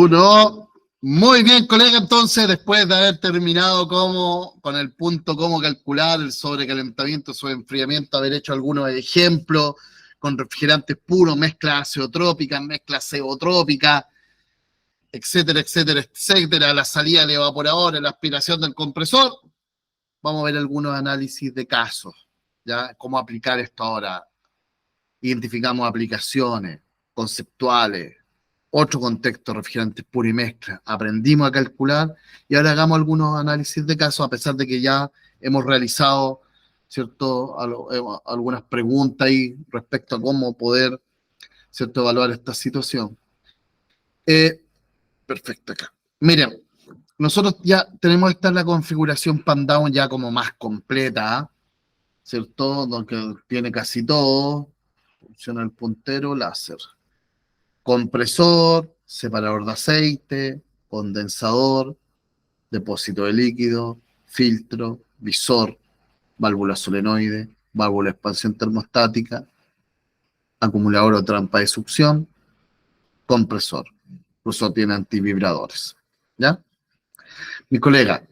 Uno. Muy bien, colega, entonces, después de haber terminado con el punto cómo calcular el sobrecalentamiento, sobreenfriamiento, haber hecho algunos ejemplos con refrigerantes puros, mezclas azeotrópicas, mezclas cebotrópicas, etcétera, etcétera, etcétera, la salida del evaporador, la aspiración del compresor, vamos a ver algunos análisis de casos, ¿ya? Cómo aplicar esto ahora. Identificamos aplicaciones conceptuales, otro contexto, refrigerantes puro y mezcla. Aprendimos a calcular y ahora hagamos algunos análisis de casos, a pesar de que ya hemos realizado, ¿cierto?, algunas preguntas ahí respecto a cómo poder, ¿cierto?, evaluar esta situación. Perfecto, acá. Miren, nosotros ya tenemos esta la configuración Pandown ya como más completa, ¿cierto?, donde tiene casi todo. Funciona el puntero láser. Compresor, separador de aceite, condensador, depósito de líquido, filtro, visor, válvula solenoide, válvula de expansión termostática, acumulador o trampa de succión, compresor. Incluso tiene antivibradores. ¿Ya? Mi colega,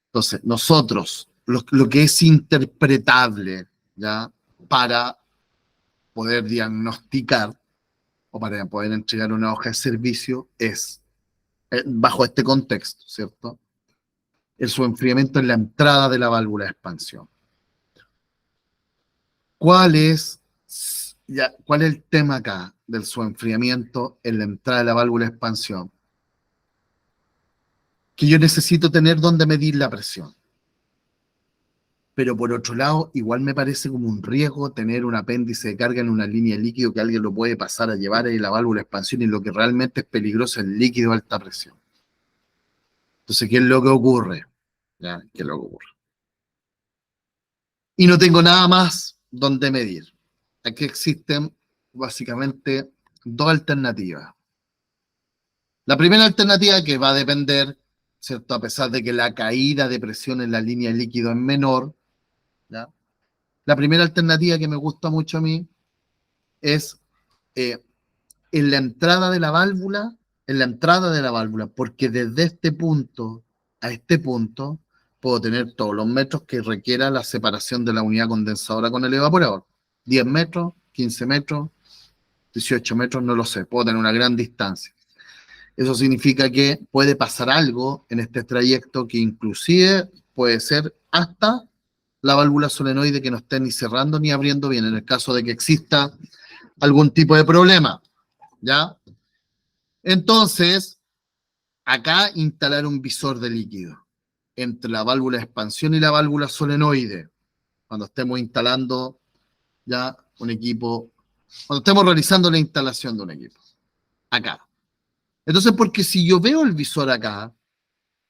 entonces, nosotros, lo que es interpretable, ¿ya?, para poder diagnosticar o para poder entregar una hoja de servicio es, bajo este contexto, ¿cierto?, el subenfriamiento en la entrada de la válvula de expansión. ¿Cuál es el tema acá del subenfriamiento en la entrada de la válvula de expansión? Que yo necesito tener donde medir la presión. Pero por otro lado, igual me parece como un riesgo tener un apéndice de carga en una línea de líquido que alguien lo puede pasar a llevar ahí la válvula de expansión y lo que realmente es peligroso es el líquido de alta presión. Entonces, ¿qué es lo que ocurre? ¿Ya? ¿Qué es lo que ocurre? Y no tengo nada más donde medir. Aquí existen básicamente dos alternativas. La primera alternativa, que va a depender, ¿cierto?, a pesar de que la caída de presión en la línea de líquido es menor, ¿ya? La primera alternativa que me gusta mucho a mí es en la entrada de la válvula, porque desde este punto a este punto puedo tener todos los metros que requiera la separación de la unidad condensadora con el evaporador. 10 metros, 15 metros, 18 metros, no lo sé, puedo tener una gran distancia. Eso significa que puede pasar algo en este trayecto que inclusive puede ser hasta la válvula solenoide que no esté ni cerrando ni abriendo bien, en el caso de que exista algún tipo de problema, ¿ya? Entonces, acá instalar un visor de líquido entre la válvula de expansión y la válvula solenoide, cuando estemos instalando ya un equipo, cuando estemos realizando la instalación de un equipo, acá. Entonces, porque si yo veo el visor acá,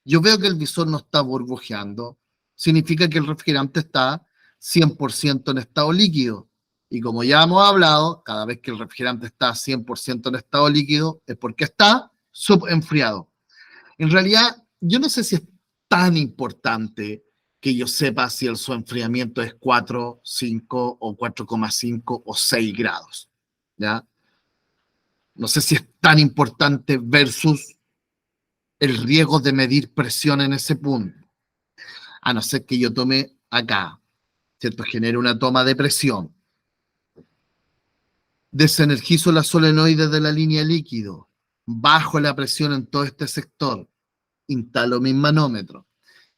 yo veo que el visor no está burbujeando, significa que el refrigerante está 100% en estado líquido. Y como ya hemos hablado, cada vez que el refrigerante está 100% en estado líquido es porque está subenfriado. En realidad, yo no sé si es tan importante que yo sepa si el subenfriamiento es 4, 5 o 4,5 o 6 grados. ¿Ya? No sé si es tan importante versus el riesgo de medir presión en ese punto. A no ser que yo tome acá, ¿cierto? Genere una toma de presión. Desenergizo la solenoide de la línea líquido. Bajo la presión en todo este sector. Instalo mi manómetro.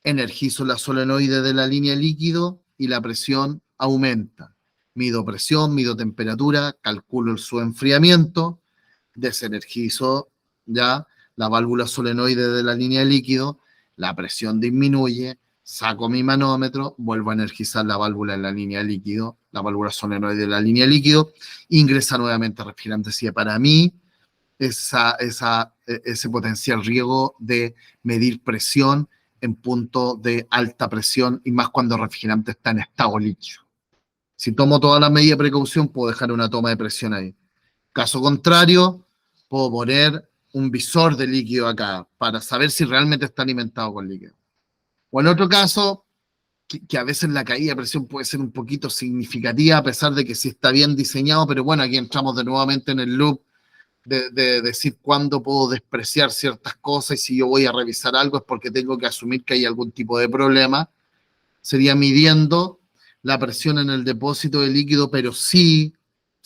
Energizo la solenoide de la línea líquido y la presión aumenta. Mido presión, mido temperatura, calculo el subenfriamiento, desenergizo ya la válvula solenoide de la línea líquido, la presión disminuye, saco mi manómetro, vuelvo a energizar la válvula en la línea líquido, la válvula solenoide de la línea líquido, ingresa nuevamente refrigerante. Si para mí ese potencial riesgo de medir presión en punto de alta presión y más cuando el refrigerante está en estado líquido. Si tomo toda la medida de precaución, puedo dejar una toma de presión ahí. Caso contrario, puedo poner un visor de líquido acá para saber si realmente está alimentado con líquido. O en otro caso, que a veces la caída de presión puede ser un poquito significativa, a pesar de que sí está bien diseñado, pero bueno, aquí entramos de nuevamente en el loop de decir cuándo puedo despreciar ciertas cosas y si yo voy a revisar algo es porque tengo que asumir que hay algún tipo de problema. Sería midiendo la presión en el depósito de líquido, pero sí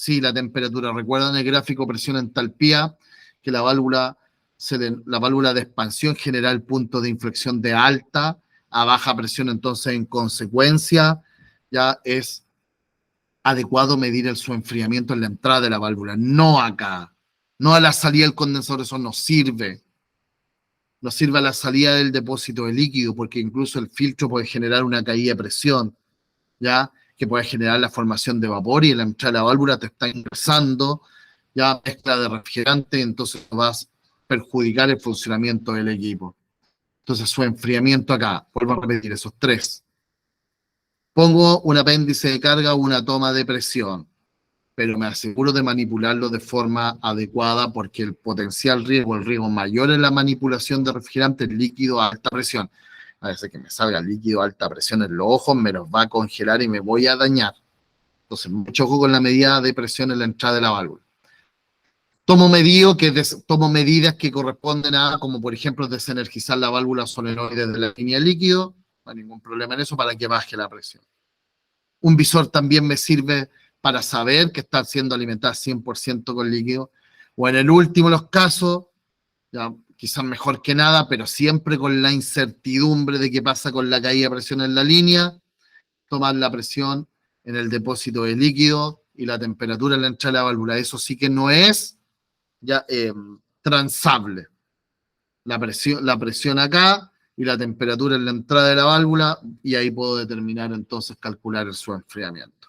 la temperatura. Recuerdan el gráfico presión-entalpía, que la válvula de expansión genera el punto de inflexión de alta a baja presión, entonces en consecuencia ya es adecuado medir su enfriamiento en la entrada de la válvula, no acá, no a la salida del condensador, eso no sirve. No sirve a la salida del depósito de líquido, porque incluso el filtro puede generar una caída de presión, ¿ya? Que puede generar la formación de vapor y en la entrada de la válvula te está ingresando ya mezcla de refrigerante, entonces vas a perjudicar el funcionamiento del equipo. Entonces su enfriamiento acá, vuelvo a repetir esos tres. Pongo un apéndice de carga o una toma de presión, pero me aseguro de manipularlo de forma adecuada porque el potencial riesgo, el riesgo mayor en la manipulación de refrigerantes líquido a alta presión. A veces que me salga líquido a alta presión en los ojos, me los va a congelar y me voy a dañar. Entonces, mucho ojo con la medida de presión en la entrada de la válvula. Tomo medidas que corresponden a, como por ejemplo, desenergizar la válvula solenoide de la línea de líquido, no hay ningún problema en eso para que baje la presión. Un visor también me sirve para saber que está siendo alimentada 100% con líquido, o en el último de los casos, ya, quizás mejor que nada, pero siempre con la incertidumbre de qué pasa con la caída de presión en la línea, tomar la presión en el depósito de líquido y la temperatura en la entrada de la válvula. Eso sí que no es ya transable. La presión acá y la temperatura en la entrada de la válvula, y ahí puedo determinar entonces calcular su enfriamiento.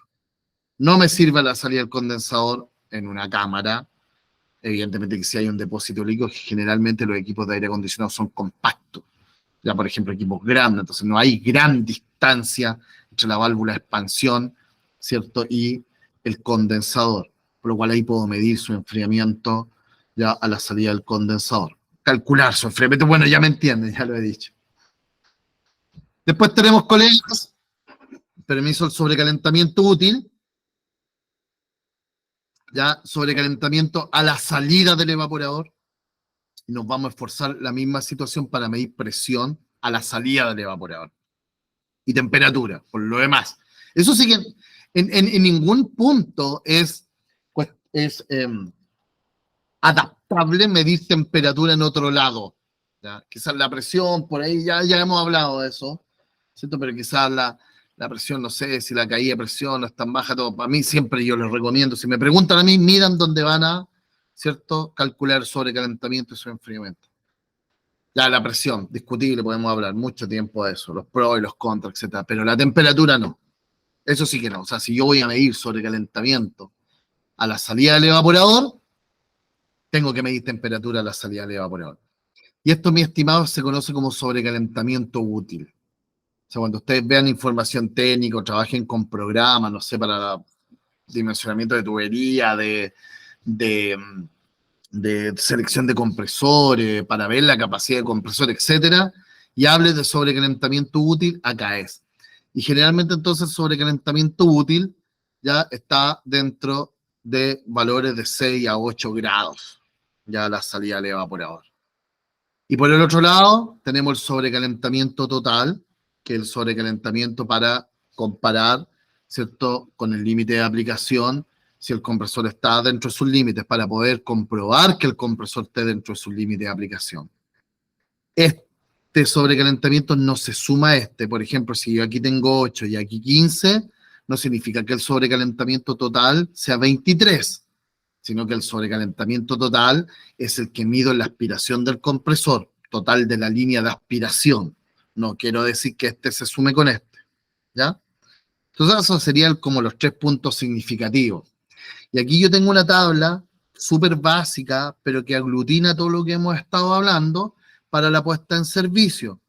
No me sirve la salida del condensador en una cámara. Evidentemente que si hay un depósito líquido, generalmente los equipos de aire acondicionado son compactos. Ya, por ejemplo, equipos grandes, entonces no hay gran distancia entre la válvula de expansión, ¿cierto? Y el condensador, por lo cual ahí puedo medir su enfriamiento ya a la salida del condensador. Calcular su enfriamiento, bueno, ya me entienden, ya lo he dicho. Después tenemos, colegas, permiso al sobrecalentamiento útil, ya sobrecalentamiento a la salida del evaporador. Y nos vamos a esforzar la misma situación para medir presión a la salida del evaporador. Y temperatura, por lo demás. Eso sí que en ningún punto es adaptable medir temperatura en otro lado. ¿Ya? Quizás la presión, por ahí ya hemos hablado de eso, ¿cierto? Pero quizás la presión, no sé, si la caída de presión no es tan baja, todo. Para mí siempre yo les recomiendo, si me preguntan a mí, miran dónde van a, ¿cierto?, calcular sobrecalentamiento y su enfriamiento. Ya la presión, discutible, podemos hablar mucho tiempo de eso, los pros y los contras, etcétera, pero la temperatura no. Eso sí que no. O sea, si yo voy a medir sobrecalentamiento a la salida del evaporador, tengo que medir temperatura a la salida del evaporador. Y esto, mi estimado, se conoce como sobrecalentamiento útil. O sea, cuando ustedes vean información técnica o trabajen con programas, no sé, para dimensionamiento de tubería, de selección de compresores, para ver la capacidad de compresor, etcétera, y hable de sobrecalentamiento útil, acá es. Y generalmente entonces el sobrecalentamiento útil ya está dentro de valores de 6 a 8 grados, ya la salida del evaporador. Y por el otro lado tenemos el sobrecalentamiento total, que es el sobrecalentamiento para comparar, ¿cierto?, con el límite de aplicación, si el compresor está dentro de sus límites, para poder comprobar que el compresor esté dentro de sus límites de aplicación. Este sobrecalentamiento no se suma a este. Por ejemplo, si yo aquí tengo 8 y aquí 15, no significa que el sobrecalentamiento total sea 23, sino que el sobrecalentamiento total es el que mido en la aspiración del compresor, total de la línea de aspiración. No quiero decir que este se sume con este, ¿ya? Entonces, esos serían como los 3 puntos significativos. Y aquí yo tengo una tabla súper básica, pero que aglutina todo lo que hemos estado hablando para la puesta en servicio.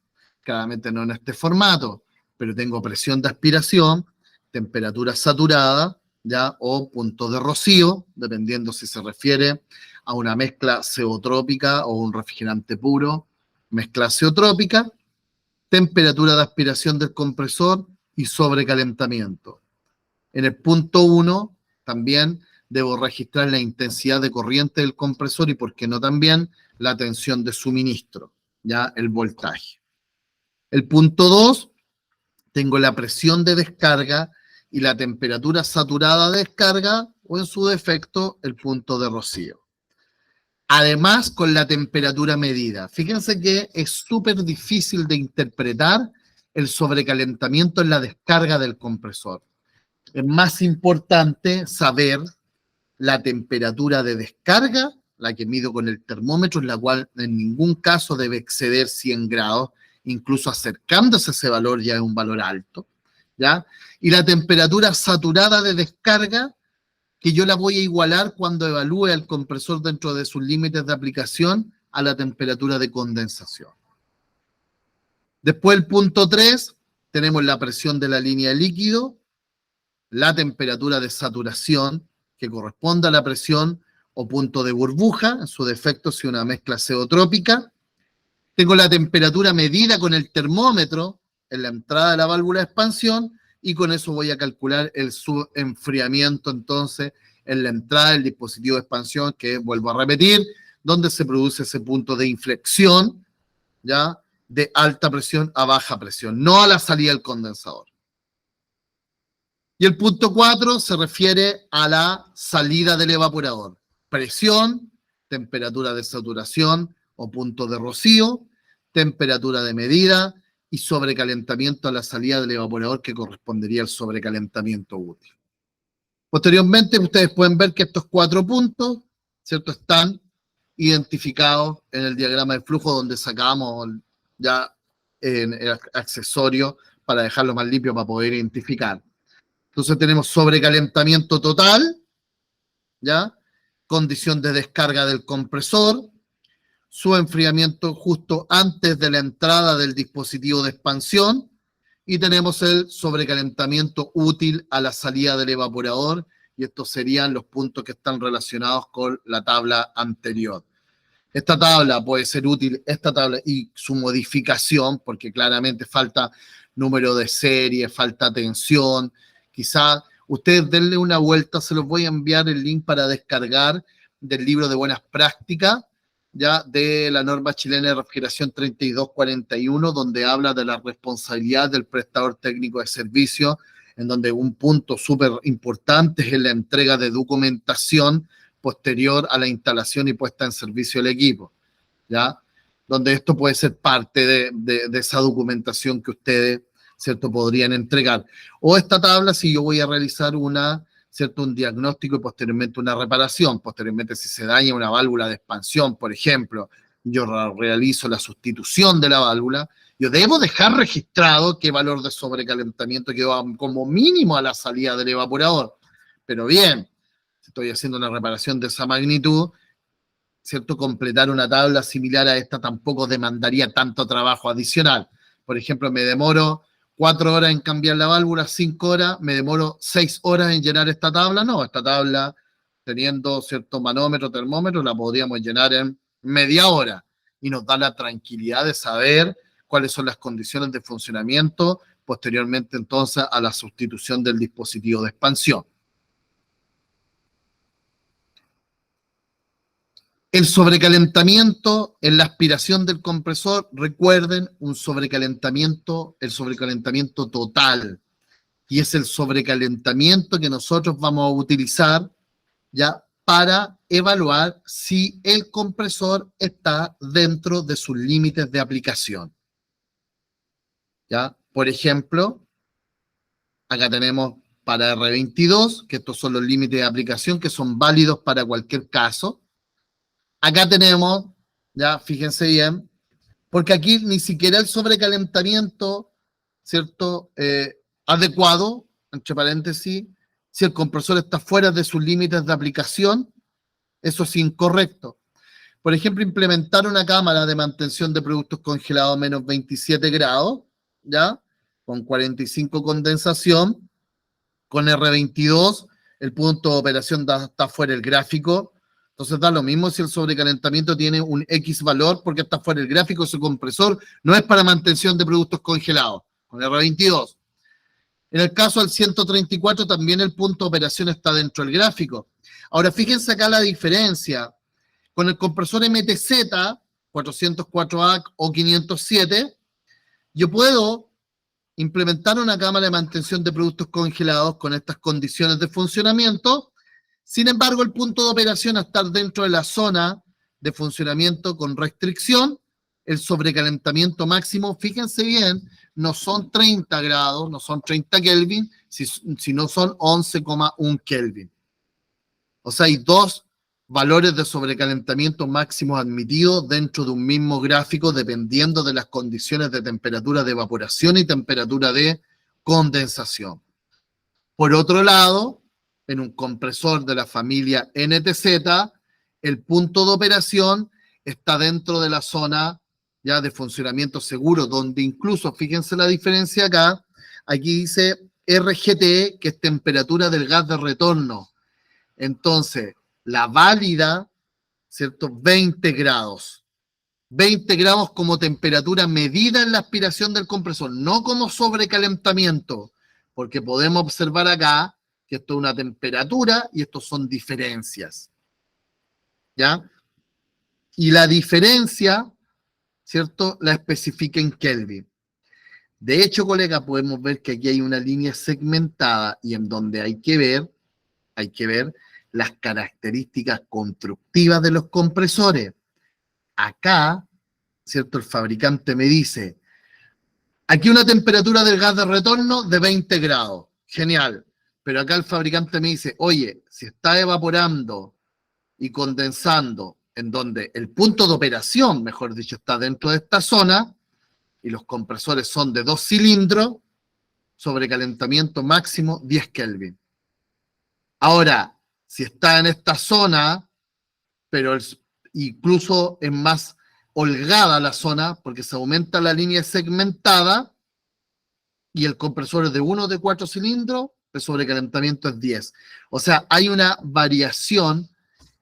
Claramente no en este formato, pero tengo presión de aspiración, temperatura saturada, ¿ya?, o punto de rocío, dependiendo si se refiere a una mezcla zeotrópica o un refrigerante puro, mezcla zeotrópica, temperatura de aspiración del compresor y sobrecalentamiento. En el punto 1 también debo registrar la intensidad de corriente del compresor y, por qué no también, la tensión de suministro, ya el voltaje. El punto 2, tengo la presión de descarga y la temperatura saturada de descarga, o en su defecto, el punto de rocío. Además, con la temperatura medida. Fíjense que es súper difícil de interpretar el sobrecalentamiento en la descarga del compresor. Es más importante saber la temperatura de descarga, la que mido con el termómetro, en la cual en ningún caso debe exceder 100 grados, incluso acercándose a ese valor ya es un valor alto, ¿ya? Y la temperatura saturada de descarga, que yo la voy a igualar cuando evalúe el compresor dentro de sus límites de aplicación a la temperatura de condensación. Después el punto 3, tenemos la presión de la línea de líquido, la temperatura de saturación, que corresponde a la presión o punto de burbuja, en su defecto si una mezcla azeotrópica. Tengo la temperatura medida con el termómetro en la entrada de la válvula de expansión, y con eso voy a calcular el enfriamiento entonces en la entrada del dispositivo de expansión, que vuelvo a repetir, donde se produce ese punto de inflexión, ¿ya?, de alta presión a baja presión, no a la salida del condensador. Y el punto 4 se refiere a la salida del evaporador. Presión, temperatura de saturación o punto de rocío, temperatura de medida y sobrecalentamiento a la salida del evaporador, que correspondería al sobrecalentamiento útil. Posteriormente, ustedes pueden ver que estos 4 puntos, ¿cierto?, están identificados en el diagrama de flujo, donde sacamos ya en el accesorio para dejarlo más limpio para poder identificar. Entonces tenemos sobrecalentamiento total, ¿ya?, condición de descarga del compresor, su enfriamiento justo antes de la entrada del dispositivo de expansión, y tenemos el sobrecalentamiento útil a la salida del evaporador, y estos serían los puntos que están relacionados con la tabla anterior. Esta tabla puede ser útil, esta tabla y su modificación, porque claramente falta número de serie, falta tensión. Quizás ustedes denle una vuelta, se los voy a enviar el link para descargar del libro de buenas prácticas, ya, de la norma chilena de refrigeración 3241, donde habla de la responsabilidad del prestador técnico de servicio, en donde un punto súper importante es la entrega de documentación posterior a la instalación y puesta en servicio del equipo, ¿ya? Donde esto puede ser parte de esa documentación que ustedes, ¿cierto?, podrían entregar. O esta tabla, si yo voy a realizar ¿cierto?, un diagnóstico y posteriormente una reparación. Posteriormente, si se daña una válvula de expansión, por ejemplo, yo realizo la sustitución de la válvula, yo debo dejar registrado qué valor de sobrecalentamiento quedó como mínimo a la salida del evaporador. Pero bien, si estoy haciendo una reparación de esa magnitud, ¿cierto?, completar una tabla similar a esta tampoco demandaría tanto trabajo adicional. Por ejemplo, me demoro 4 horas en cambiar la válvula, 5 horas, me demoro 6 horas en llenar esta tabla. No, esta tabla, teniendo cierto manómetro, termómetro, la podríamos llenar en media hora, y nos da la tranquilidad de saber cuáles son las condiciones de funcionamiento posteriormente entonces a la sustitución del dispositivo de expansión. El sobrecalentamiento en la aspiración del compresor, recuerden, el sobrecalentamiento total, y es el sobrecalentamiento que nosotros vamos a utilizar ya para evaluar si el compresor está dentro de sus límites de aplicación. ¿Ya? Por ejemplo, acá tenemos para R22, que estos son los límites de aplicación que son válidos para cualquier caso. Acá tenemos, ya, fíjense bien, porque aquí ni siquiera el sobrecalentamiento, ¿cierto?, adecuado, entre paréntesis, si el compresor está fuera de sus límites de aplicación, eso es incorrecto. Por ejemplo, implementar una cámara de mantención de productos congelados a menos 27 grados, ¿ya?, con 45 condensación, con R22, el punto de operación está fuera del gráfico. Entonces da lo mismo si el sobrecalentamiento tiene un X valor, porque está fuera del gráfico, su compresor no es para mantención de productos congelados, con R22. En el caso del 134 también el punto de operación está dentro del gráfico. Ahora, fíjense acá la diferencia. Con el compresor MTZ, 404A o 507, yo puedo implementar una cámara de mantención de productos congelados con estas condiciones de funcionamiento. Sin embargo, el punto de operación a estar dentro de la zona de funcionamiento con restricción, el sobrecalentamiento máximo, fíjense bien, no son 30 grados, no son 30 Kelvin, sino son 11,1 Kelvin. O sea, hay dos valores de sobrecalentamiento máximos admitidos dentro de un mismo gráfico dependiendo de las condiciones de temperatura de evaporación y temperatura de condensación. Por otro lado, en un compresor de la familia NTZ, el punto de operación está dentro de la zona ya de funcionamiento seguro, donde incluso, fíjense la diferencia acá, aquí dice RGTE, que es temperatura del gas de retorno. Entonces, la válida, ¿cierto? 20 grados. 20 grados como temperatura medida en la aspiración del compresor, no como sobrecalentamiento, porque podemos observar acá que esto es una temperatura y estos son diferencias. ¿Ya? Y la diferencia, ¿cierto? La especifica en Kelvin. De hecho, colega, podemos ver que aquí hay una línea segmentada y en donde hay que ver las características constructivas de los compresores. Acá, ¿cierto? El fabricante me dice, aquí una temperatura del gas de retorno de 20 grados. Genial. Pero acá el fabricante me dice, oye, si está evaporando y condensando en donde el punto de operación, mejor dicho, está dentro de esta zona, y los compresores son de 2 cilindros, sobrecalentamiento máximo 10 Kelvin. Ahora, si está en esta zona, pero incluso es más holgada la zona, porque se aumenta la línea segmentada, y el compresor es de 1 de 4 cilindros, el sobrecalentamiento es 10. O sea, hay una variación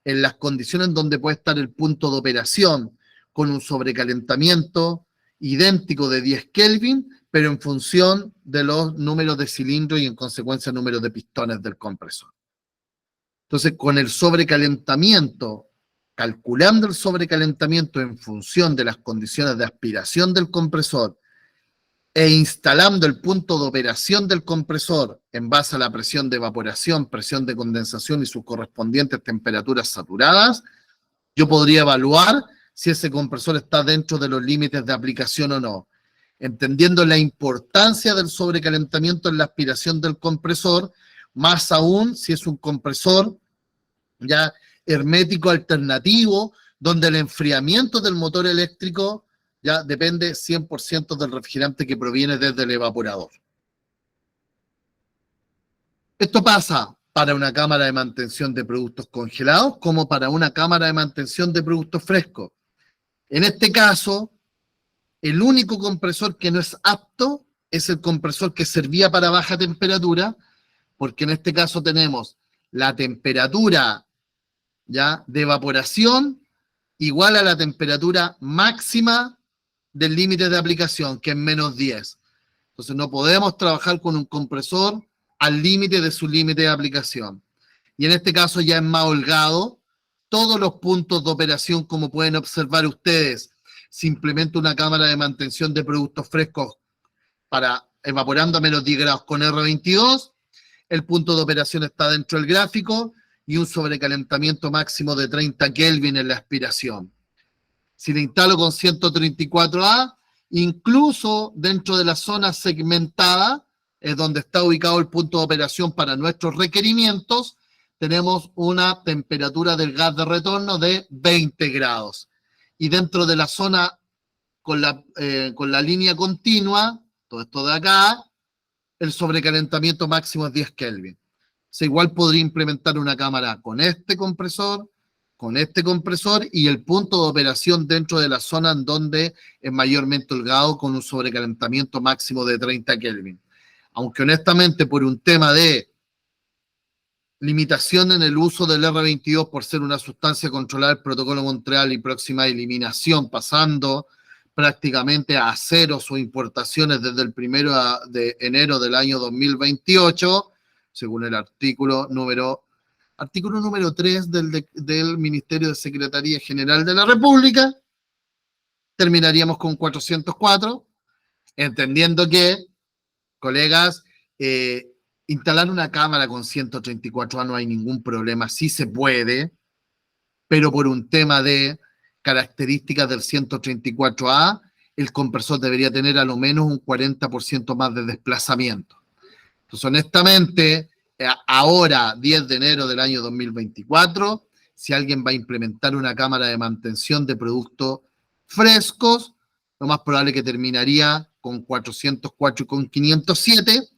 en las condiciones donde puede estar el punto de operación, con un sobrecalentamiento idéntico de 10 Kelvin, pero en función de los números de cilindros y en consecuencia el número de pistones del compresor. Entonces, con el sobrecalentamiento, calculando el sobrecalentamiento en función de las condiciones de aspiración del compresor e instalando el punto de operación del compresor en base a la presión de evaporación, presión de condensación y sus correspondientes temperaturas saturadas, yo podría evaluar si ese compresor está dentro de los límites de aplicación o no, entendiendo la importancia del sobrecalentamiento en la aspiración del compresor, más aún si es un compresor ya hermético alternativo, donde el enfriamiento del motor eléctrico ya depende 100% del refrigerante que proviene desde el evaporador. Esto pasa para una cámara de mantención de productos congelados como para una cámara de mantención de productos frescos. En este caso, el único compresor que no es apto es el compresor que servía para baja temperatura, porque en este caso tenemos la temperatura ya de evaporación igual a la temperatura máxima del límite de aplicación, que es menos 10. Entonces no podemos trabajar con un compresor al límite de su límite de aplicación. Y en este caso ya es más holgado. Todos los puntos de operación, como pueden observar ustedes, se implementa una cámara de mantención de productos frescos para evaporando a menos 10 grados con R22. El punto de operación está dentro del gráfico y un sobrecalentamiento máximo de 30 Kelvin en la aspiración. Si le instalo con 134A, incluso dentro de la zona segmentada, es donde está ubicado el punto de operación para nuestros requerimientos, tenemos una temperatura del gas de retorno de 20 grados. Y dentro de la zona con la línea continua, todo esto de acá, el sobrecalentamiento máximo es 10 Kelvin. O sea, igual podría implementar una cámara con este compresor y el punto de operación dentro de la zona en donde es mayormente holgado con un sobrecalentamiento máximo de 30 Kelvin. Aunque honestamente por un tema de limitación en el uso del R22 por ser una sustancia controlada del Protocolo Montreal y próxima a eliminación, pasando prácticamente a cero sus importaciones desde el 1 de enero del año 2028, según el artículo número artículo número 3 del Ministerio de Secretaría General de la República, terminaríamos con 404, entendiendo que, colegas, instalar una cámara con 134A no hay ningún problema, sí se puede, pero por un tema de características del 134A, el compresor debería tener a lo menos un 40% más de desplazamiento. Entonces, honestamente, ahora, 10 de enero del año 2024, si alguien va a implementar una cámara de mantención de productos frescos, lo más probable que terminaría con 404 y con 507.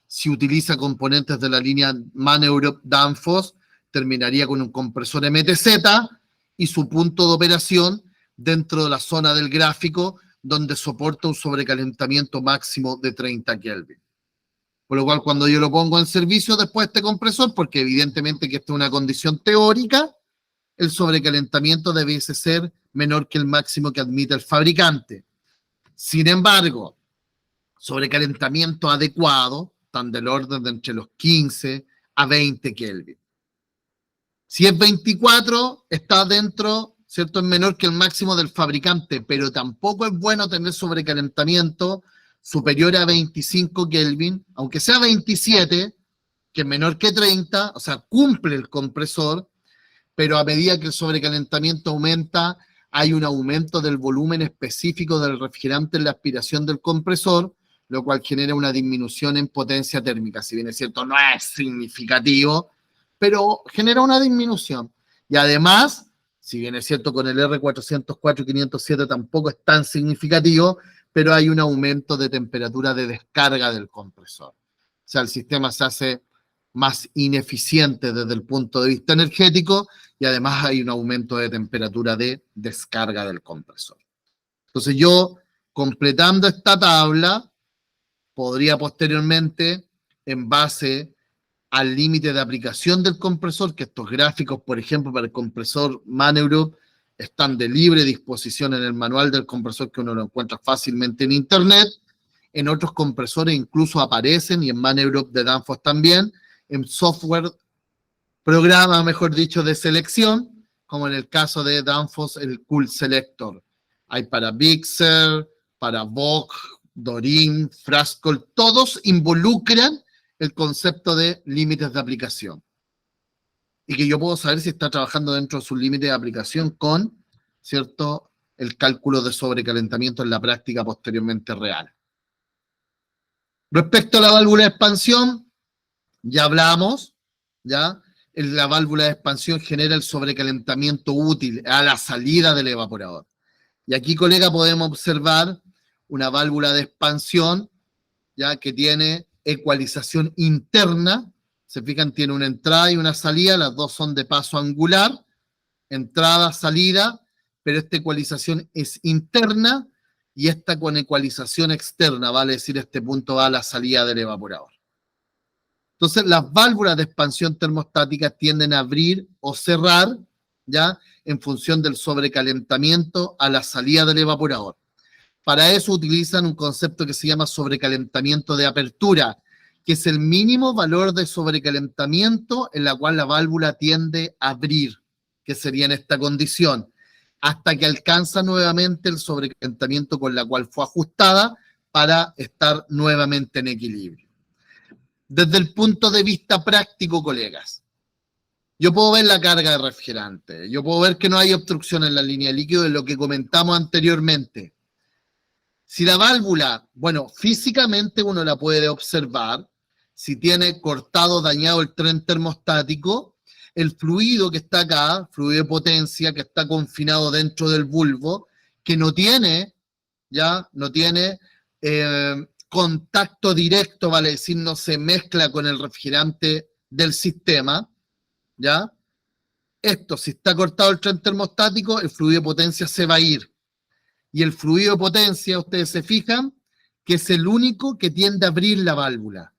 Si utiliza componentes de la línea MAN Europe Danfoss, terminaría con un compresor MTZ y su punto de operación dentro de la zona del gráfico donde soporta un sobrecalentamiento máximo de 30 Kelvin. Por lo cual, cuando yo lo pongo en servicio después de este compresor, porque evidentemente que esta es una condición teórica, el sobrecalentamiento debiese ser menor que el máximo que admite el fabricante. Sin embargo, sobrecalentamiento adecuado, están del orden de entre los 15 a 20 Kelvin. Si es 24, está dentro, ¿cierto? Es menor que el máximo del fabricante, pero tampoco es bueno tener sobrecalentamiento superior a 25 Kelvin, aunque sea 27, que es menor que 30, o sea, cumple el compresor, pero a medida que el sobrecalentamiento aumenta, hay un aumento del volumen específico del refrigerante en la aspiración del compresor, lo cual genera una disminución en potencia térmica. Si bien es cierto, no es significativo, pero genera una disminución. Y además, si bien es cierto, con el R404 y 507 tampoco es tan significativo, pero hay un aumento de temperatura de descarga del compresor. O sea, el sistema se hace más ineficiente desde el punto de vista energético y además hay un aumento de temperatura de descarga del compresor. Entonces yo, completando esta tabla, podría posteriormente, en base al límite de aplicación del compresor, que estos gráficos, por ejemplo, para el compresor MAN Europe, están de libre disposición en el manual del compresor, que uno lo encuentra fácilmente en internet. En otros compresores incluso aparecen, y en MAN Europe de Danfoss también, en software, programa, mejor dicho, de selección, como en el caso de Danfoss, el Cool Selector. Hay para Bixer, para Bock, Dorin, Frascol, todos involucran el concepto de límites de aplicación. Y que yo puedo saber si está trabajando dentro de su límite de aplicación con, ¿cierto?, el cálculo de sobrecalentamiento en la práctica posteriormente real. Respecto a la válvula de expansión, ya hablamos, ¿ya? La válvula de expansión genera el sobrecalentamiento útil a la salida del evaporador. Y aquí, colega, podemos observar una válvula de expansión, ya que tiene ecualización interna. Se fijan, tiene una entrada y una salida, las dos son de paso angular, entrada, salida, pero esta ecualización es interna y esta con ecualización externa, vale decir, este punto va a la salida del evaporador. Entonces, las válvulas de expansión termostática tienden a abrir o cerrar, ¿ya?, en función del sobrecalentamiento a la salida del evaporador. Para eso utilizan un concepto que se llama sobrecalentamiento de apertura, que es el mínimo valor de sobrecalentamiento en la cual la válvula tiende a abrir, que sería en esta condición, hasta que alcanza nuevamente el sobrecalentamiento con la cual fue ajustada para estar nuevamente en equilibrio. Desde el punto de vista práctico, colegas, yo puedo ver la carga de refrigerante, yo puedo ver que no hay obstrucción en la línea de líquido, de lo que comentamos anteriormente. Si la válvula, bueno, físicamente uno la puede observar, si tiene cortado, dañado el tren termostático, el fluido que está acá, fluido de potencia, que está confinado dentro del bulbo, que no tiene, ya, no tiene contacto directo, vale decir, no se mezcla con el refrigerante del sistema, ¿ya? Esto, si está cortado el tren termostático, el fluido de potencia se va a ir. Y el fluido de potencia, ustedes se fijan, que es el único que tiende a abrir la válvula.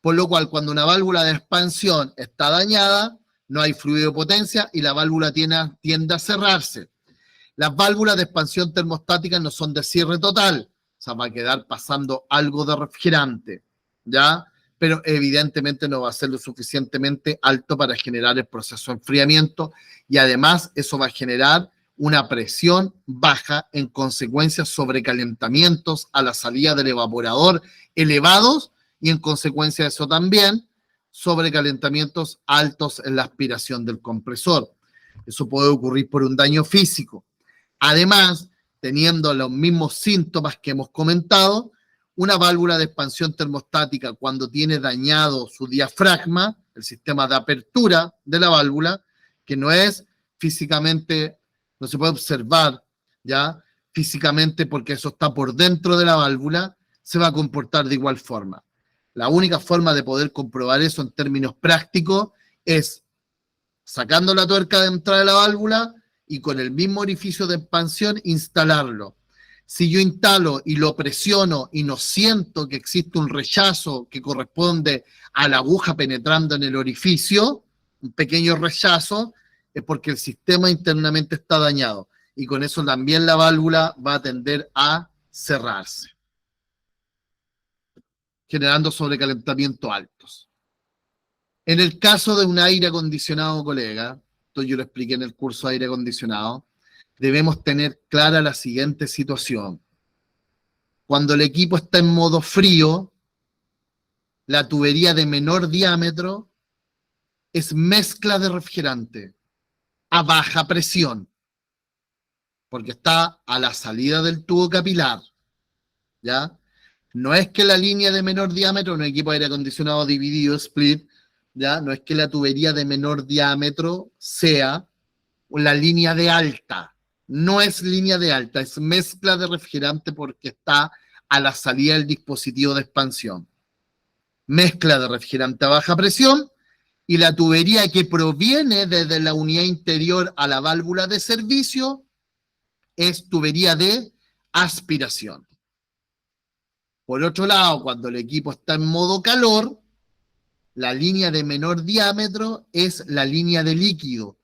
Por lo cual, cuando una válvula de expansión está dañada, no hay fluido de potencia y la válvula tiende a cerrarse. Las válvulas de expansión termostática no son de cierre total, o sea, va a quedar pasando algo de refrigerante, ¿ya? pero evidentemente no va a ser lo suficientemente alto para generar el proceso de enfriamiento, y además eso va a generar una presión baja, en consecuencia sobrecalentamientos a la salida del evaporador elevados, y en consecuencia de eso también sobrecalentamientos altos en la aspiración del compresor. Eso puede ocurrir por un daño físico. Además, teniendo los mismos síntomas que hemos comentado, una válvula de expansión termostática, cuando tiene dañado su diafragma, el sistema de apertura de la válvula, que no es físicamente, no se puede observar ya físicamente porque eso está por dentro de la válvula, se va a comportar de igual forma. La única forma de poder comprobar eso en términos prácticos es sacando la tuerca de entrada de la válvula y con el mismo orificio de expansión instalarlo. Si yo instalo y lo presiono y no siento que existe un rechazo que corresponde a la aguja penetrando en el orificio, un pequeño rechazo, es porque el sistema internamente está dañado. Y con eso también la válvula va a tender a cerrarse, generando sobrecalentamientos altos. En el caso de un aire acondicionado, colega, esto yo lo expliqué en el curso de aire acondicionado, debemos tener clara la siguiente situación. Cuando el equipo está en modo frío, la tubería de menor diámetro es mezcla de refrigerante a baja presión, porque está a la salida del tubo capilar, ¿ya? No es que la línea de menor diámetro, un equipo de aire acondicionado dividido, split, ¿ya? No es que la tubería de menor diámetro sea la línea de alta. No es línea de alta, es mezcla de refrigerante porque está a la salida del dispositivo de expansión. Mezcla de refrigerante a baja presión, y la tubería que proviene desde la unidad interior a la válvula de servicio es tubería de aspiración. Por otro lado, cuando el equipo está en modo calor, la línea de menor diámetro es la línea de líquido,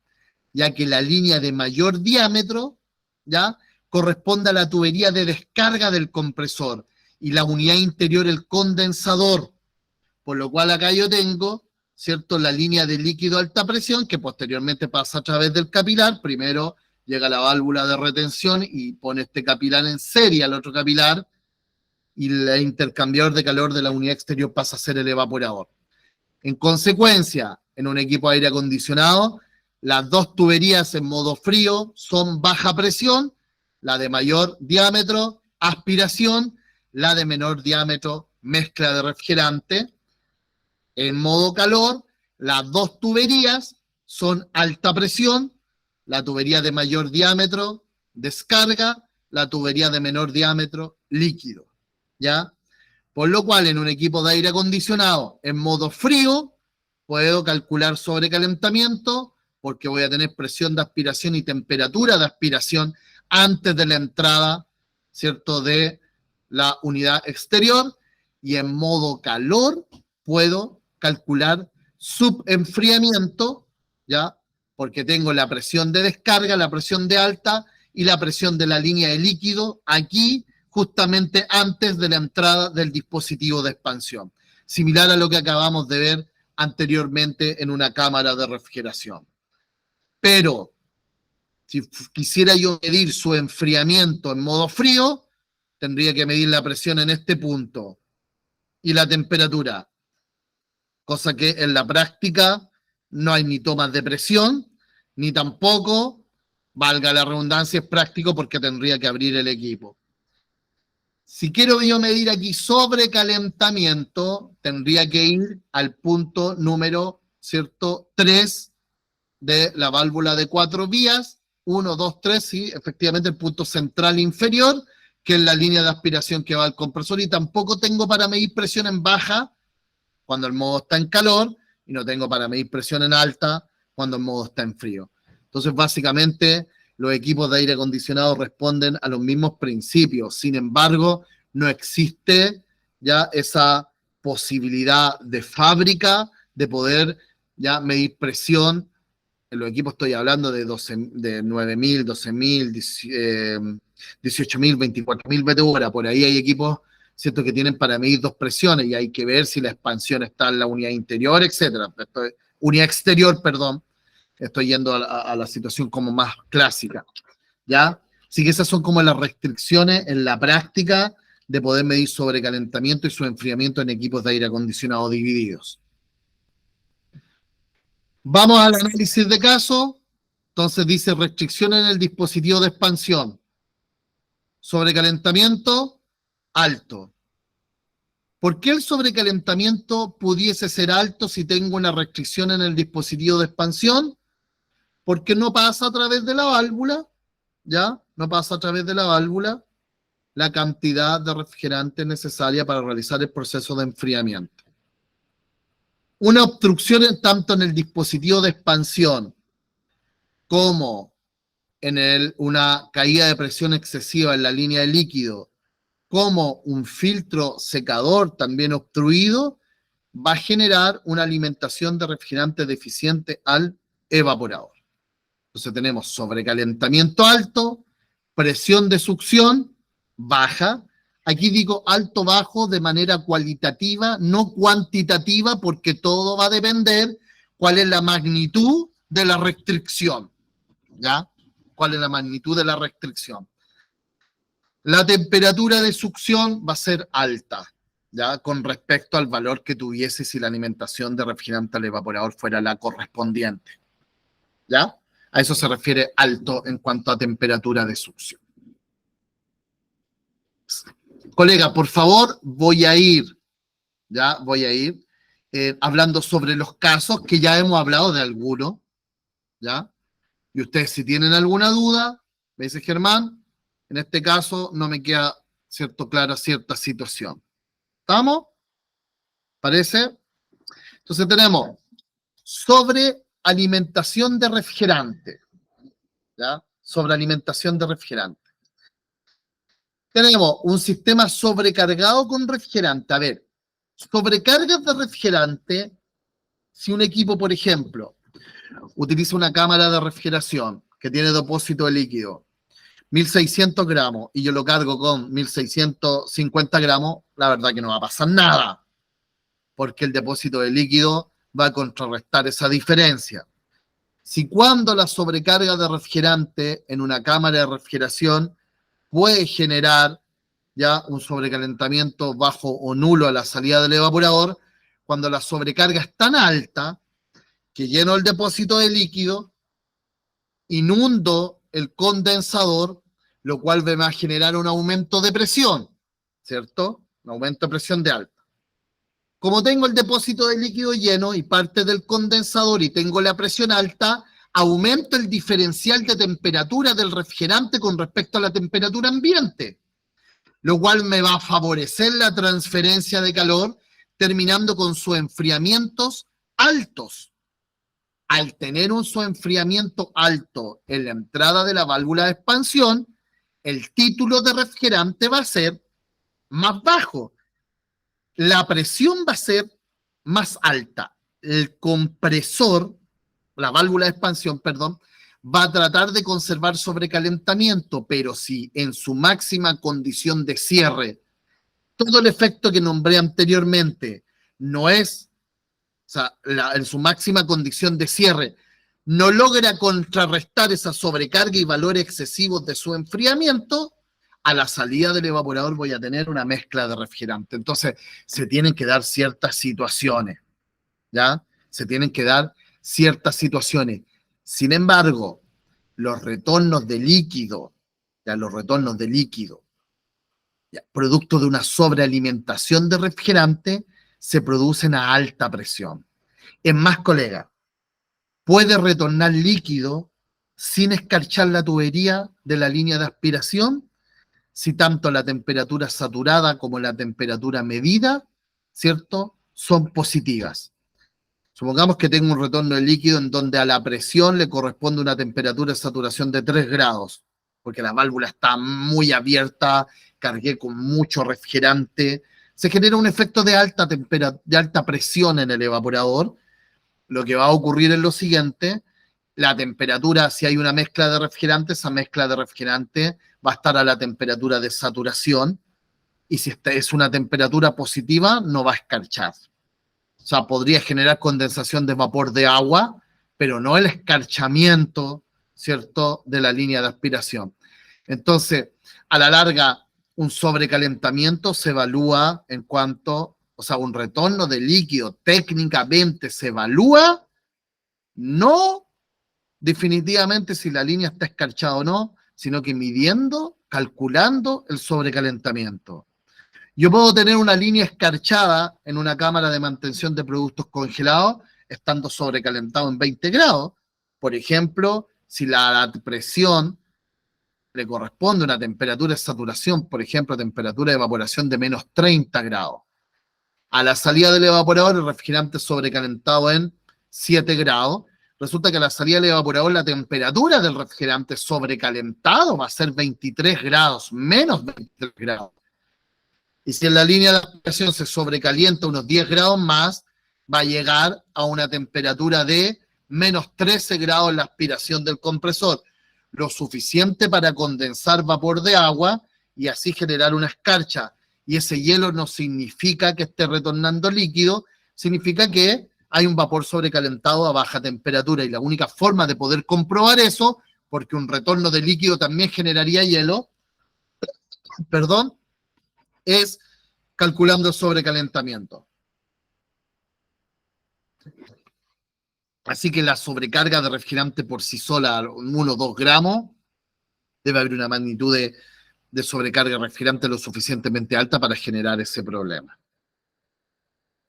ya que la línea de mayor diámetro, ¿ya?, corresponde a la tubería de descarga del compresor y la unidad interior el condensador, por lo cual acá yo tengo, ¿cierto?, la línea de líquido a alta presión que posteriormente pasa a través del capilar. Primero llega la válvula de retención y pone este capilar en serie al otro capilar, y el intercambiador de calor de la unidad exterior pasa a ser el evaporador. En consecuencia, en un equipo de aire acondicionado, las dos tuberías en modo frío son baja presión, la de mayor diámetro, aspiración, la de menor diámetro, mezcla de refrigerante. En modo calor, las dos tuberías son alta presión, la tubería de mayor diámetro, descarga, la tubería de menor diámetro, líquido, ¿ya? Por lo cual, en un equipo de aire acondicionado en modo frío, puedo calcular sobrecalentamiento porque voy a tener presión de aspiración y temperatura de aspiración antes de la entrada, ¿cierto?, de la unidad exterior. Y en modo calor puedo calcular subenfriamiento, ¿ya?, porque tengo la presión de descarga, la presión de alta y la presión de la línea de líquido aquí, justamente antes de la entrada del dispositivo de expansión. Similar a lo que acabamos de ver anteriormente en una cámara de refrigeración. Pero, si quisiera yo medir su enfriamiento en modo frío, tendría que medir la presión en este punto y la temperatura, cosa que en la práctica no hay ni tomas de presión, ni tampoco, valga la redundancia, es práctico porque tendría que abrir el equipo. Si quiero yo medir aquí sobrecalentamiento, tendría que ir al punto número, ¿cierto?, 3 de la válvula de 4 vías, 1, 2, 3, sí, efectivamente el punto central inferior, que es la línea de aspiración que va al compresor, y tampoco tengo para medir presión en baja cuando el modo está en calor, y no tengo para medir presión en alta cuando el modo está en frío. Entonces, básicamente, los equipos de aire acondicionado responden a los mismos principios. Sin embargo, no existe ya esa posibilidad de fábrica de poder ya medir presión. En los equipos estoy hablando de 9.000, 12.000, 18.000, 24.000 BTU. Por ahí hay equipos ¿cierto? Que tienen para medir dos presiones y hay que ver si la expansión está en la unidad interior, etcétera. Unidad exterior, perdón. Estoy yendo a la situación como más clásica, ¿ya? Así que esas son como las restricciones en la práctica de poder medir sobrecalentamiento y su enfriamiento en equipos de aire acondicionado divididos. Vamos al análisis de caso. Entonces dice restricción en el dispositivo de expansión. Sobrecalentamiento alto. ¿Por qué el sobrecalentamiento pudiese ser alto si tengo una restricción en el dispositivo de expansión? Porque no pasa a través de la válvula, ¿ya? No pasa a través de la válvula la cantidad de refrigerante necesaria para realizar el proceso de enfriamiento. Una obstrucción tanto en el dispositivo de expansión como en una caída de presión excesiva en la línea de líquido, como un filtro secador también obstruido, va a generar una alimentación de refrigerante deficiente al evaporador. Entonces tenemos sobrecalentamiento alto, presión de succión baja. Aquí digo alto-bajo de manera cualitativa, no cuantitativa, porque todo va a depender cuál es la magnitud de la restricción. ¿Ya? ¿Cuál es la magnitud de la restricción? La temperatura de succión va a ser alta, ¿ya? Con respecto al valor que tuviese si la alimentación de refrigerante al evaporador fuera la correspondiente, ¿ya? A eso se refiere alto en cuanto a temperatura de succión. Colega, por favor, voy a ir hablando sobre los casos que ya hemos hablado de algunos, ¿ya? Y ustedes si tienen alguna duda, me dice Germán, en este caso no me queda clara cierta situación. ¿Estamos? ¿Parece? Entonces tenemos sobrealimentación de refrigerante. ¿Ya? Sobrealimentación de refrigerante. Tenemos un sistema sobrecargado con refrigerante. A ver, sobrecargas de refrigerante, si un equipo, por ejemplo, utiliza una cámara de refrigeración que tiene depósito de líquido, 1.600 gramos, y yo lo cargo con 1.650 gramos, la verdad que no va a pasar nada, porque el depósito de líquido va a contrarrestar esa diferencia. Si cuando la sobrecarga de refrigerante en una cámara de refrigeración puede generar ya un sobrecalentamiento bajo o nulo a la salida del evaporador, cuando la sobrecarga es tan alta que lleno el depósito de líquido, inundo el condensador, lo cual va a generar un aumento de presión, ¿cierto? Un aumento de presión de alta. Como tengo el depósito de líquido lleno y parte del condensador y tengo la presión alta, aumento el diferencial de temperatura del refrigerante con respecto a la temperatura ambiente, lo cual me va a favorecer la transferencia de calor, terminando con sus enfriamientos altos. Al tener un su enfriamiento alto en la entrada de la válvula de expansión, el título de refrigerante va a ser más bajo. La presión va a ser más alta. El compresor, la válvula de expansión, perdón, va a tratar de conservar sobrecalentamiento, pero si en su máxima condición de cierre, todo el efecto que nombré anteriormente no es, o sea, en su máxima condición de cierre, no logra contrarrestar esa sobrecarga y valores excesivos de su enfriamiento, a la salida del evaporador voy a tener una mezcla de refrigerante. Entonces, se tienen que dar ciertas situaciones, ¿ya? Se tienen que dar ciertas situaciones. Sin embargo, los retornos de líquido, ¿ya? Los retornos de líquido, ¿ya? Producto de una sobrealimentación de refrigerante, se producen a alta presión. Es más, colega, puede retornar líquido sin escarchar la tubería de la línea de aspiración, si tanto la temperatura saturada como la temperatura medida, ¿cierto?, son positivas. Supongamos que tengo un retorno de líquido en donde a la presión le corresponde una temperatura de saturación de 3 grados, porque la válvula está muy abierta, cargué con mucho refrigerante, se genera un efecto de alta presión en el evaporador. Lo que va a ocurrir es lo siguiente: la temperatura, si hay una mezcla de refrigerante, esa mezcla de refrigerante va a estar a la temperatura de saturación, y si esta es una temperatura positiva, no va a escarchar. O sea, podría generar condensación de vapor de agua, pero no el escarchamiento, ¿cierto?, de la línea de aspiración. Entonces, a la larga, un sobrecalentamiento se evalúa en cuanto, o sea, un retorno de líquido técnicamente se evalúa, no definitivamente si la línea está escarchada o no, sino que midiendo, calculando el sobrecalentamiento. Yo puedo tener una línea escarchada en una cámara de mantención de productos congelados, estando sobrecalentado en 20 grados. Por ejemplo, si la presión le corresponde una temperatura de saturación, por ejemplo, temperatura de evaporación de menos 30 grados. A la salida del evaporador, el refrigerante sobrecalentado en 7 grados. Resulta que a la salida del evaporador la temperatura del refrigerante sobrecalentado va a ser 23 grados, menos 23 grados. Y si en la línea de aspiración se sobrecalienta unos 10 grados más, va a llegar a una temperatura de menos 13 grados en la aspiración del compresor, lo suficiente para condensar vapor de agua y así generar una escarcha. Y ese hielo no significa que esté retornando líquido, significa que hay un vapor sobrecalentado a baja temperatura. Y la única forma de poder comprobar eso, porque un retorno de líquido también generaría hielo, perdón, es calculando el sobrecalentamiento. Así que la sobrecarga de refrigerante por sí sola, 1 o 2 gramos, debe haber una magnitud de sobrecarga de refrigerante lo suficientemente alta para generar ese problema.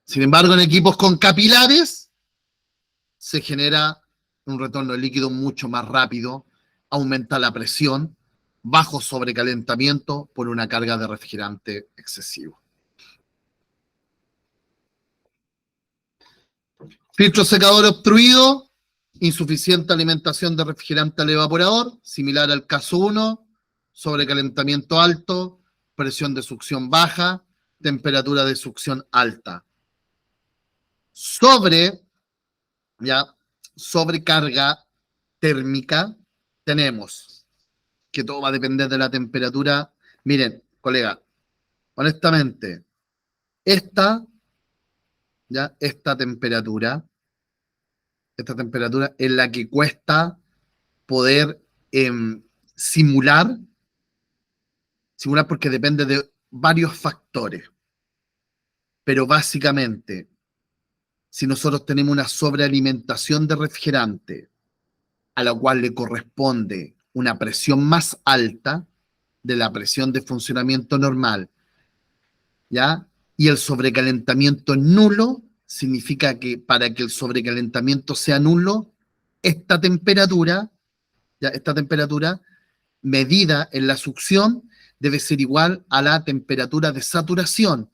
Sin embargo, en equipos con capilares se genera un retorno de líquido mucho más rápido, aumenta la presión, bajo sobrecalentamiento por una carga de refrigerante excesivo. Filtro secador obstruido, insuficiente alimentación de refrigerante al evaporador, similar al caso 1, sobrecalentamiento alto, presión de succión baja, temperatura de succión alta. Sobrecarga térmica, tenemos que todo va a depender de la temperatura. Miren, colega, honestamente, esta temperatura es la que cuesta poder simular porque depende de varios factores. Pero básicamente, si nosotros tenemos una sobrealimentación de refrigerante a la cual le corresponde una presión más alta de la presión de funcionamiento normal, ¿ya? Y el sobrecalentamiento nulo, significa que para que el sobrecalentamiento sea nulo, esta temperatura medida en la succión debe ser igual a la temperatura de saturación,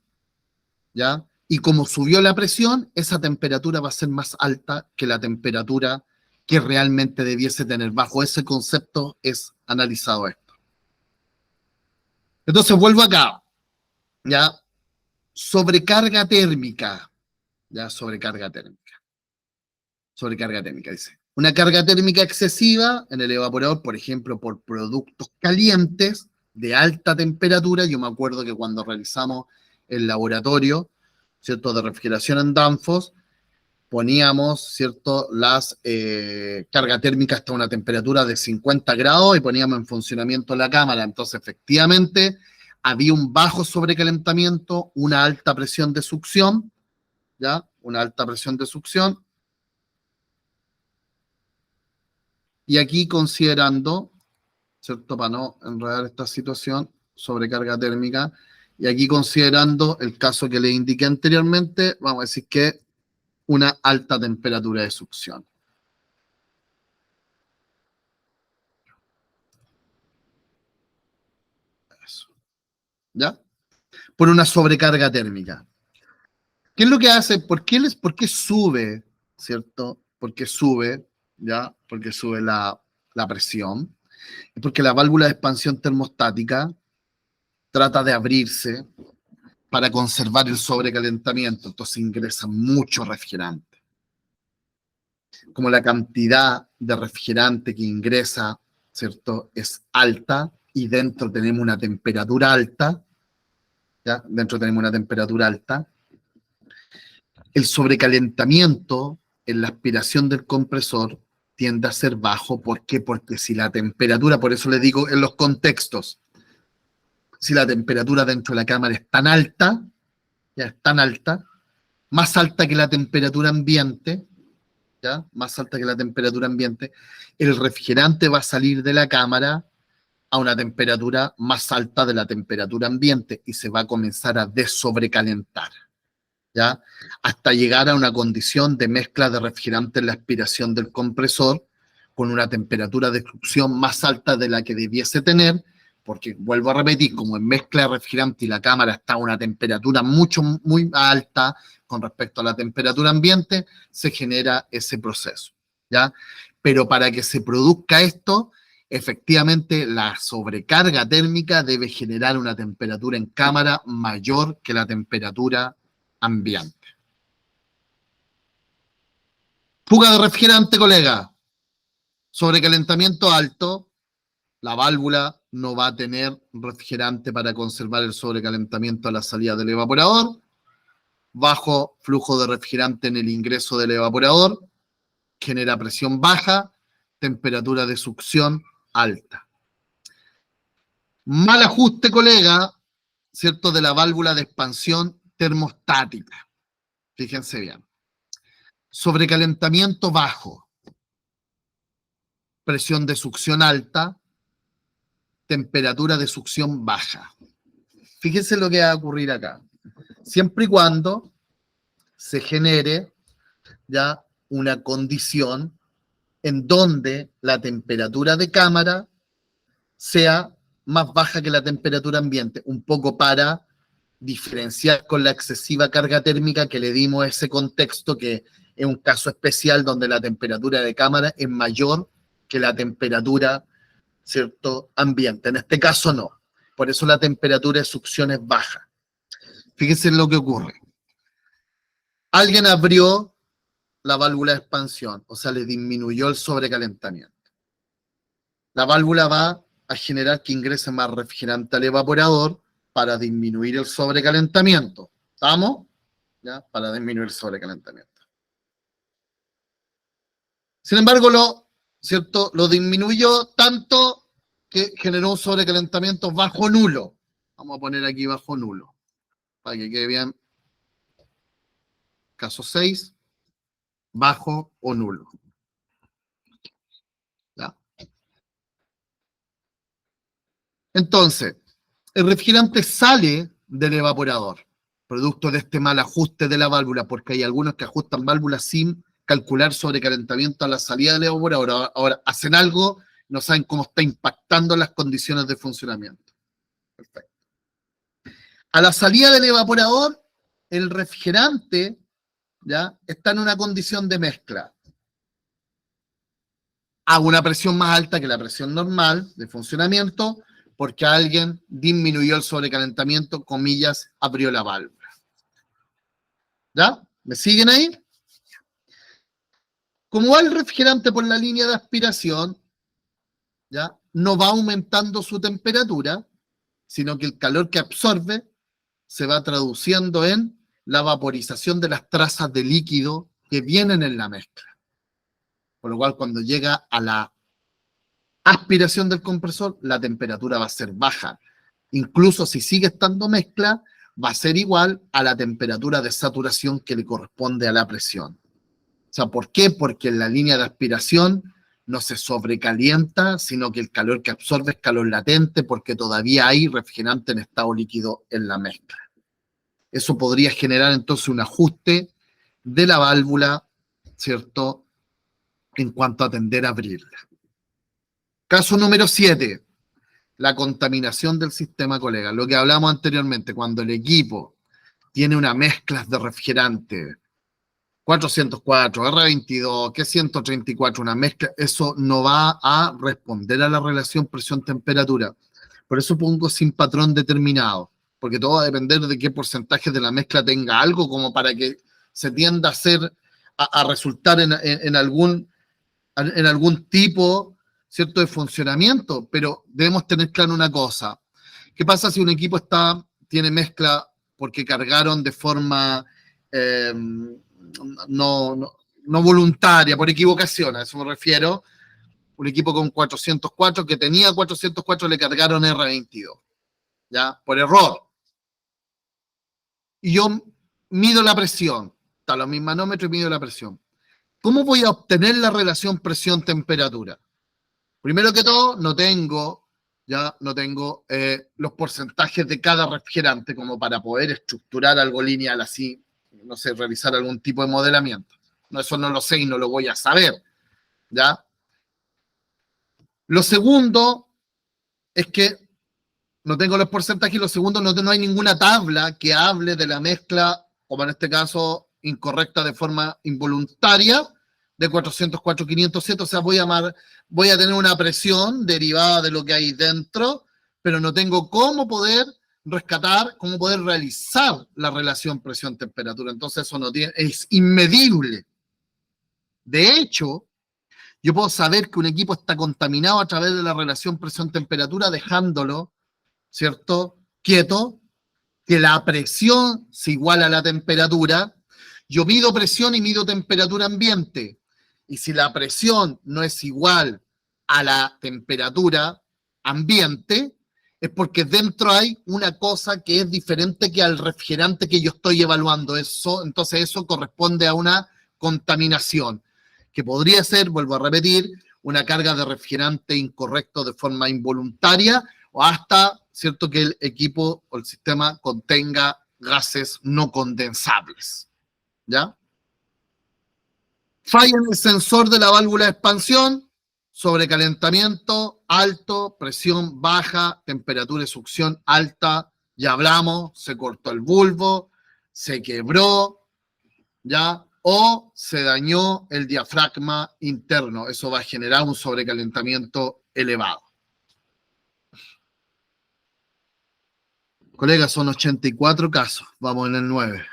¿ya? Y como subió la presión, esa temperatura va a ser más alta que la temperatura que realmente debiese tener. Bajo ese concepto es analizado esto. Entonces vuelvo acá, ¿ya? Sobrecarga térmica, ¿ya? Sobrecarga térmica, dice. Una carga térmica excesiva en el evaporador, por ejemplo, por productos calientes de alta temperatura. Yo me acuerdo que cuando realizamos el laboratorio, ¿cierto?, de refrigeración en Danfoss, poníamos, ¿cierto?, las carga térmica hasta una temperatura de 50 grados y poníamos en funcionamiento la cámara. Entonces, efectivamente, había un bajo sobrecalentamiento, una alta presión de succión, ¿ya? Una alta presión de succión. Y aquí considerando, ¿cierto?, para no enredar esta situación, sobrecarga térmica, y aquí considerando el caso que le indiqué anteriormente, vamos a decir que una alta temperatura de succión. Eso. ¿Ya? Por una sobrecarga térmica. ¿Qué es lo que hace? ¿Por qué sube? ¿Cierto? ¿Por qué sube? ¿Ya? Porque sube la presión. Es porque la válvula de expansión termostática trata de abrirse para conservar el sobrecalentamiento. Entonces ingresa mucho refrigerante. Como la cantidad de refrigerante que ingresa, ¿cierto?, es alta y dentro tenemos una temperatura alta, ¿ya? Dentro tenemos una temperatura alta. El sobrecalentamiento en la aspiración del compresor tiende a ser bajo. ¿Por qué? Porque si la temperatura, por eso les digo en los contextos, si la temperatura dentro de la cámara es tan alta, ya es tan alta, más alta que la temperatura ambiente, ¿ya? Más alta que la temperatura ambiente, el refrigerante va a salir de la cámara a una temperatura más alta de la temperatura ambiente y se va a comenzar a desobrecalentar, ¿ya? Hasta llegar a una condición de mezcla de refrigerante en la aspiración del compresor con una temperatura de extrusión más alta de la que debiese tener, porque vuelvo a repetir, como en mezcla de refrigerante y la cámara está a una temperatura muy alta con respecto a la temperatura ambiente, se genera ese proceso, ¿ya? Pero para que se produzca esto, efectivamente la sobrecarga térmica debe generar una temperatura en cámara mayor que la temperatura ambiente. Fuga de refrigerante, colega. Sobrecalentamiento alto, la válvula no va a tener refrigerante para conservar el sobrecalentamiento a la salida del evaporador. Bajo flujo de refrigerante en el ingreso del evaporador, genera presión baja, temperatura de succión alta. Mal ajuste, colega, ¿cierto?, de la válvula de expansión termostática. Fíjense bien. Sobrecalentamiento bajo, presión de succión alta, temperatura de succión baja. Fíjense lo que va a ocurrir acá. Siempre y cuando se genere ya una condición en donde la temperatura de cámara sea más baja que la temperatura ambiente, un poco para diferenciar con la excesiva carga térmica que le dimos a ese contexto, que es un caso especial donde la temperatura de cámara es mayor que la temperatura, ¿cierto?, ambiente. En este caso no. Por eso la temperatura de succión es baja. Fíjense en lo que ocurre. Alguien abrió la válvula de expansión, o sea, le disminuyó el sobrecalentamiento. La válvula va a generar que ingrese más refrigerante al evaporador para disminuir el sobrecalentamiento. ¿Estamos? ¿Ya? Para disminuir el sobrecalentamiento. Sin embargo, ¿cierto?, lo disminuyó tanto que generó un sobrecalentamiento bajo nulo. Vamos a poner aquí bajo nulo, para que quede bien. Caso 6, bajo o nulo. ¿Ya? Entonces, el refrigerante sale del evaporador, producto de este mal ajuste de la válvula, porque hay algunos que ajustan válvulas sin calcular sobrecalentamiento a la salida del evaporador. Ahora hacen algo, no saben cómo está impactando las condiciones de funcionamiento. Perfecto. A la salida del evaporador, el refrigerante, ¿ya?, está en una condición de mezcla a una presión más alta que la presión normal de funcionamiento, porque alguien disminuyó el sobrecalentamiento, comillas, abrió la válvula. ¿Ya? ¿Me siguen ahí? Como va el refrigerante por la línea de aspiración, ¿ya?, no va aumentando su temperatura, sino que el calor que absorbe se va traduciendo en la vaporización de las trazas de líquido que vienen en la mezcla. Por lo cual, cuando llega a la aspiración del compresor, la temperatura va a ser baja. Incluso si sigue estando mezcla, va a ser igual a la temperatura de saturación que le corresponde a la presión. O sea, ¿por qué? Porque en la línea de aspiración no se sobrecalienta, sino que el calor que absorbe es calor latente, porque todavía hay refrigerante en estado líquido en la mezcla. Eso podría generar entonces un ajuste de la válvula, ¿cierto?, en cuanto a tender a abrirla. Caso número 7, la contaminación del sistema, colega. Lo que hablamos anteriormente, cuando el equipo tiene una mezcla de refrigerante, 404, R22, que 134, una mezcla, eso no va a responder a la relación presión-temperatura. Por eso pongo sin patrón determinado, porque todo va a depender de qué porcentaje de la mezcla tenga algo, como para que se tienda a hacer, a resultar en algún tipo, ¿cierto?, de funcionamiento. Pero debemos tener claro una cosa. ¿Qué pasa si un equipo tiene mezcla porque cargaron de forma no voluntaria, por equivocación, a eso me refiero. Un equipo con 404 que tenía 404 le cargaron R22, ¿ya? Por error. Y yo mido la presión, está los mismos manómetros y mido la presión. ¿Cómo voy a obtener la relación presión-temperatura? Primero que todo, no tengo los porcentajes de cada refrigerante como para poder estructurar algo lineal así, no sé, realizar algún tipo de modelamiento. No, eso no lo sé y no lo voy a saber, ¿ya? Lo segundo es que no tengo los porcentajes y lo segundo, no hay ninguna tabla que hable de la mezcla, como en este caso, incorrecta de forma involuntaria, de 404-507, o sea, voy a tener una presión derivada de lo que hay dentro, pero no tengo cómo poder rescatar, cómo poder realizar la relación presión-temperatura. Entonces eso es inmedible. De hecho, yo puedo saber que un equipo está contaminado a través de la relación presión-temperatura dejándolo, ¿cierto?, quieto, que la presión se iguala a la temperatura. Yo mido presión y mido temperatura ambiente. Y si la presión no es igual a la temperatura ambiente, es porque dentro hay una cosa que es diferente que al refrigerante que yo estoy evaluando. Entonces eso corresponde a una contaminación, que podría ser, vuelvo a repetir, una carga de refrigerante incorrecto de forma involuntaria o hasta, ¿cierto?, que el equipo o el sistema contenga gases no condensables, ¿ya? Falla en el sensor de la válvula de expansión, sobrecalentamiento alto, presión baja, temperatura de succión alta, ya hablamos, se cortó el bulbo, se quebró, ¿ya? O se dañó el diafragma interno. Eso va a generar un sobrecalentamiento elevado. Colega, son 84 casos. Vamos en el 9.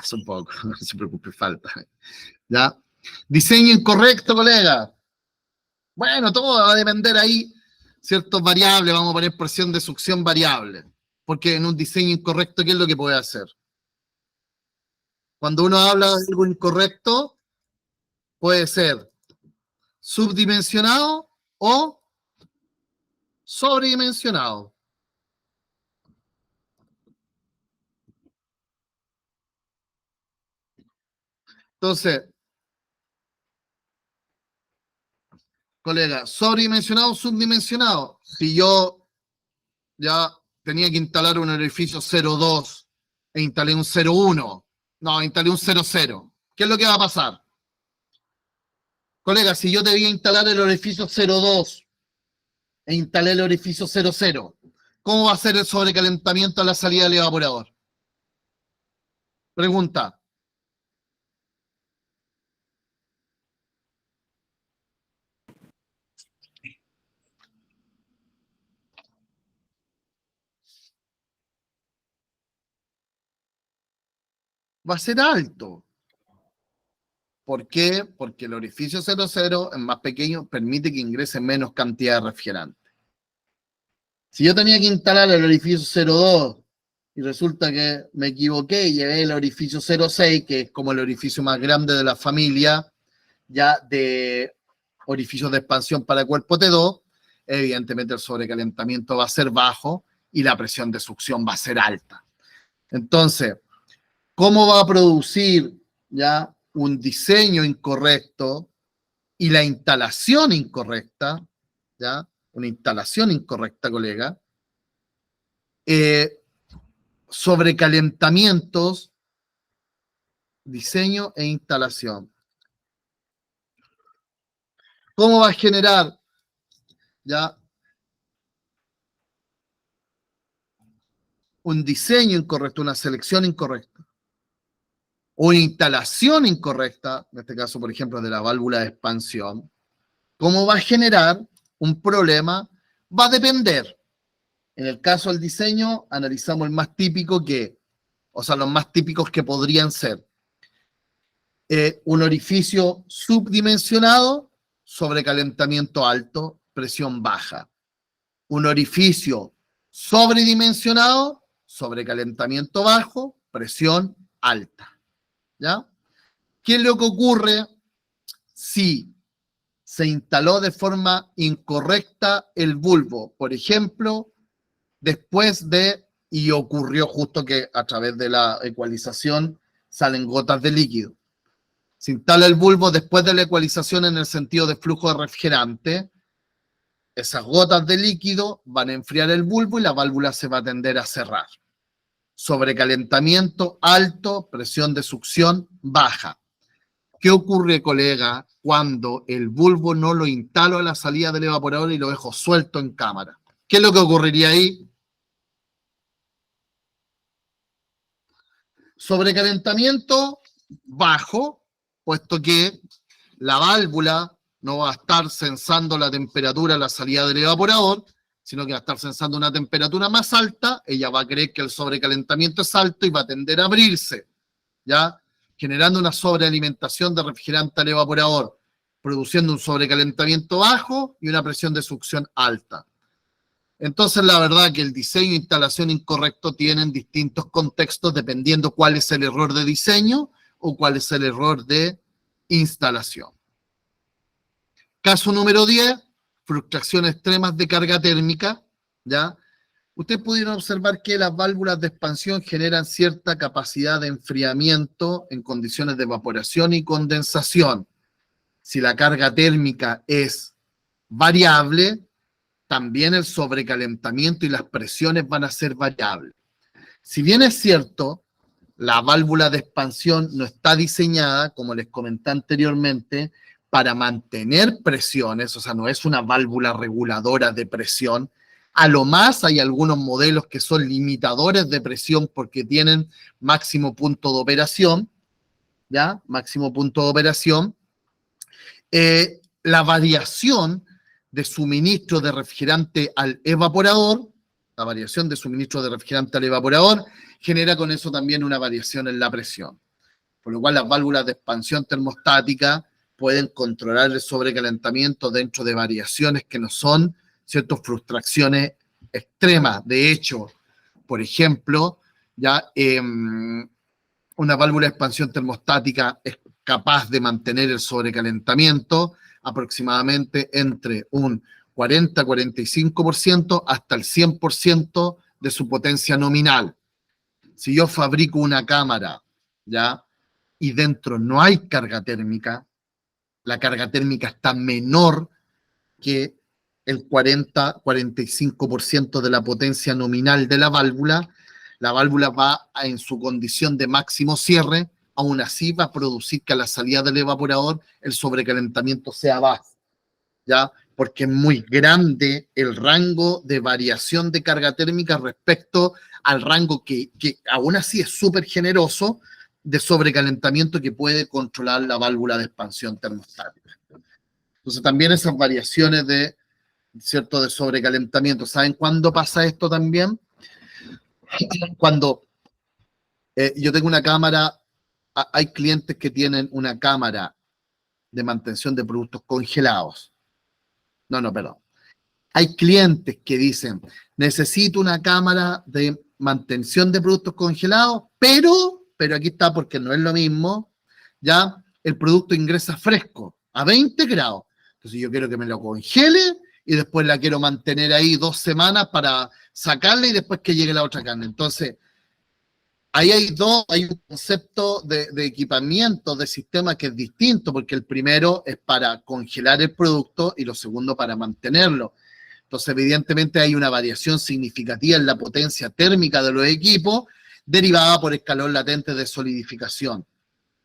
Son pocos. No se preocupe, falta. ¿Ya? Diseño incorrecto, colega. Bueno, todo va a depender ahí, ciertas variables. Vamos a poner presión de succión variable. Porque en un diseño incorrecto, ¿qué es lo que puede hacer? Cuando uno habla de algo incorrecto, puede ser subdimensionado o sobredimensionado. Entonces, colega, sobredimensionado o subdimensionado. Si yo ya tenía que instalar un orificio 0,2 e instalé un 0,1, no, instalé un 0,0. ¿Qué es lo que va a pasar? Colega, si yo debía instalar el orificio 0,2 e instalé el orificio 0,0, ¿cómo va a ser el sobrecalentamiento a la salida del evaporador? Pregunta. Va a ser alto. ¿Por qué? Porque el orificio 0,0 es más pequeño, permite que ingrese menos cantidad de refrigerante. Si yo tenía que instalar el orificio 0,2 y resulta que me equivoqué y llevé el orificio 0,6, que es como el orificio más grande de la familia, ya de orificios de expansión para cuerpo T2, evidentemente el sobrecalentamiento va a ser bajo y la presión de succión va a ser alta. Entonces, ¿cómo va a producir ya un diseño incorrecto y la instalación incorrecta, ¿ya? Una instalación incorrecta, colega, sobrecalentamientos, diseño e instalación. ¿Cómo va a generar ya un diseño incorrecto, una selección incorrecta, o una instalación incorrecta, en este caso, por ejemplo, de la válvula de expansión? ¿Cómo va a generar un problema? Va a depender. En el caso del diseño, analizamos el más típico los más típicos que podrían ser un orificio subdimensionado, sobrecalentamiento alto, presión baja. Un orificio sobredimensionado, sobrecalentamiento bajo, presión alta. ¿Ya? ¿Qué es lo que ocurre si se instaló de forma incorrecta el bulbo? Por ejemplo, después de, y ocurrió justo que a través de la ecualización salen gotas de líquido. Se instala el bulbo después de la ecualización en el sentido de flujo de refrigerante. Esas gotas de líquido van a enfriar el bulbo y la válvula se va a tender a cerrar. Sobrecalentamiento alto, presión de succión baja. ¿Qué ocurre, colega, cuando el bulbo no lo instalo a la salida del evaporador y lo dejo suelto en cámara? ¿Qué es lo que ocurriría ahí? Sobrecalentamiento bajo, puesto que la válvula no va a estar sensando la temperatura a la salida del evaporador, sino que va a estar sensando una temperatura más alta. Ella va a creer que el sobrecalentamiento es alto y va a tender a abrirse, ¿ya? Generando una sobrealimentación de refrigerante al evaporador, produciendo un sobrecalentamiento bajo y una presión de succión alta. Entonces, la verdad que el diseño e instalación incorrecto tienen distintos contextos dependiendo cuál es el error de diseño o cuál es el error de instalación. Caso número 10, fluctuaciones extremas de carga térmica, ¿ya? Ustedes pudieron observar que las válvulas de expansión generan cierta capacidad de enfriamiento en condiciones de evaporación y condensación. Si la carga térmica es variable, también el sobrecalentamiento y las presiones van a ser variables. Si bien es cierto, la válvula de expansión no está diseñada, como les comenté anteriormente, para mantener presiones, o sea, no es una válvula reguladora de presión. A lo más hay algunos modelos que son limitadores de presión porque tienen máximo punto de operación, ¿ya? Máximo punto de operación. La variación de suministro de refrigerante al evaporador, la variación de suministro de refrigerante al evaporador, genera con eso también una variación en la presión. Por lo cual las válvulas de expansión termostática pueden controlar el sobrecalentamiento dentro de variaciones que no son, ¿cierto?, frustraciones extremas. De hecho, por ejemplo, ya una válvula de expansión termostática es capaz de mantener el sobrecalentamiento aproximadamente entre un 40-45% hasta el 100% de su potencia nominal. Si yo fabrico una cámara, ¿ya?, y dentro no hay carga térmica, la carga térmica está menor que el 40-45% de la potencia nominal de la válvula va en su condición de máximo cierre, aún así va a producir que a la salida del evaporador el sobrecalentamiento sea bajo, ¿ya? Porque es muy grande el rango de variación de carga térmica respecto al rango que aún así es súper generoso de sobrecalentamiento que puede controlar la válvula de expansión termostática. Entonces también esas variaciones de, ¿cierto?, de sobrecalentamiento. ¿Saben cuándo pasa esto también? Cuando yo tengo una cámara, hay clientes que tienen una cámara de mantención de productos congelados. Perdón. Hay clientes que dicen, necesito una cámara de mantención de productos congelados, pero aquí está porque no es lo mismo, ya el producto ingresa fresco, a 20 grados. Entonces yo quiero que me lo congele y después la quiero mantener ahí 2 semanas para sacarla y después que llegue la otra carne. Entonces, ahí hay un concepto de equipamiento, de sistema que es distinto, porque el primero es para congelar el producto y lo segundo para mantenerlo. Entonces, evidentemente hay una variación significativa en la potencia térmica de los equipos derivada por escalón latente de solidificación,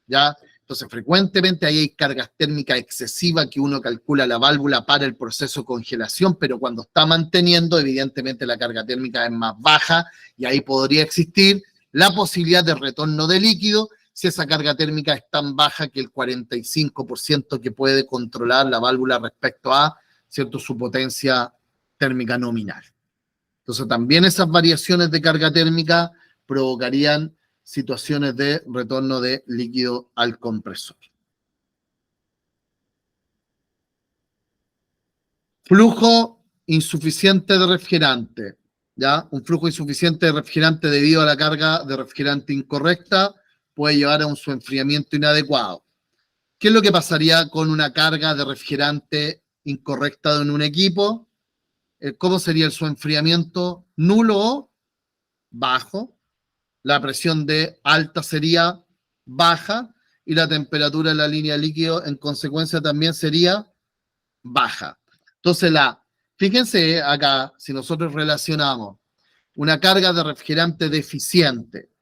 ¿ya? Entonces, frecuentemente ahí hay cargas térmicas excesivas que uno calcula la válvula para el proceso de congelación, pero cuando está manteniendo, evidentemente la carga térmica es más baja y ahí podría existir la posibilidad de retorno de líquido si esa carga térmica es tan baja que el 45% que puede controlar la válvula respecto a, ¿cierto?, su potencia térmica nominal. Entonces también esas variaciones de carga térmica provocarían situaciones de retorno de líquido al compresor. Flujo insuficiente de refrigerante. ¿ya? Un flujo insuficiente de refrigerante debido a la carga de refrigerante incorrecta puede llevar a un subenfriamiento inadecuado. ¿Qué es lo que pasaría con una carga de refrigerante incorrecta en un equipo? ¿Cómo sería el subenfriamiento? Nulo o bajo. La presión de alta sería baja y la temperatura de la línea líquido en consecuencia también sería baja. Entonces, fíjense acá, si nosotros relacionamos una carga de refrigerante deficiente,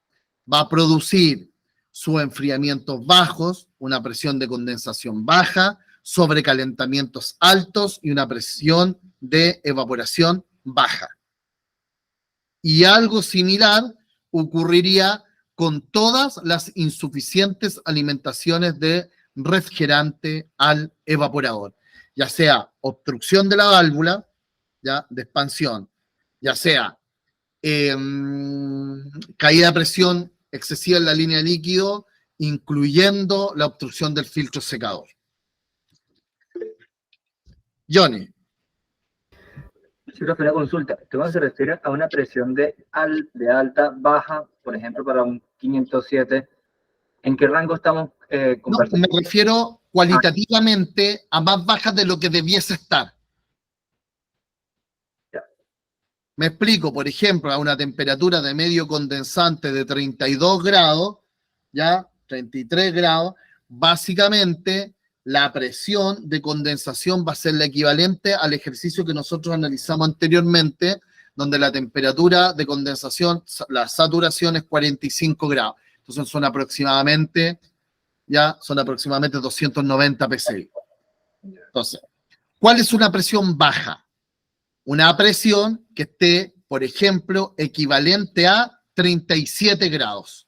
va a producir subenfriamientos bajos, una presión de condensación baja, sobrecalentamientos altos y una presión de evaporación baja. Y algo similar ocurriría con todas las insuficientes alimentaciones de refrigerante al evaporador, ya sea obstrucción de la válvula, ya de expansión, ya sea caída de presión excesiva en la línea de líquido, incluyendo la obstrucción del filtro secador. Johnny. Sí, profe, una consulta. ¿Cómo se refiere a una presión de alta, baja, por ejemplo, para un 507? ¿En qué rango estamos conversando? No, me refiero cualitativamente a más bajas de lo que debiese estar. Me explico, por ejemplo, a una temperatura de medio condensante de 32 grados, ¿ya? 33 grados, básicamente la presión de condensación va a ser la equivalente al ejercicio que nosotros analizamos anteriormente, donde la temperatura de condensación, la saturación es 45 grados. Entonces son aproximadamente 290 psi. Entonces, ¿cuál es una presión baja? Una presión que esté, por ejemplo, equivalente a 37 grados.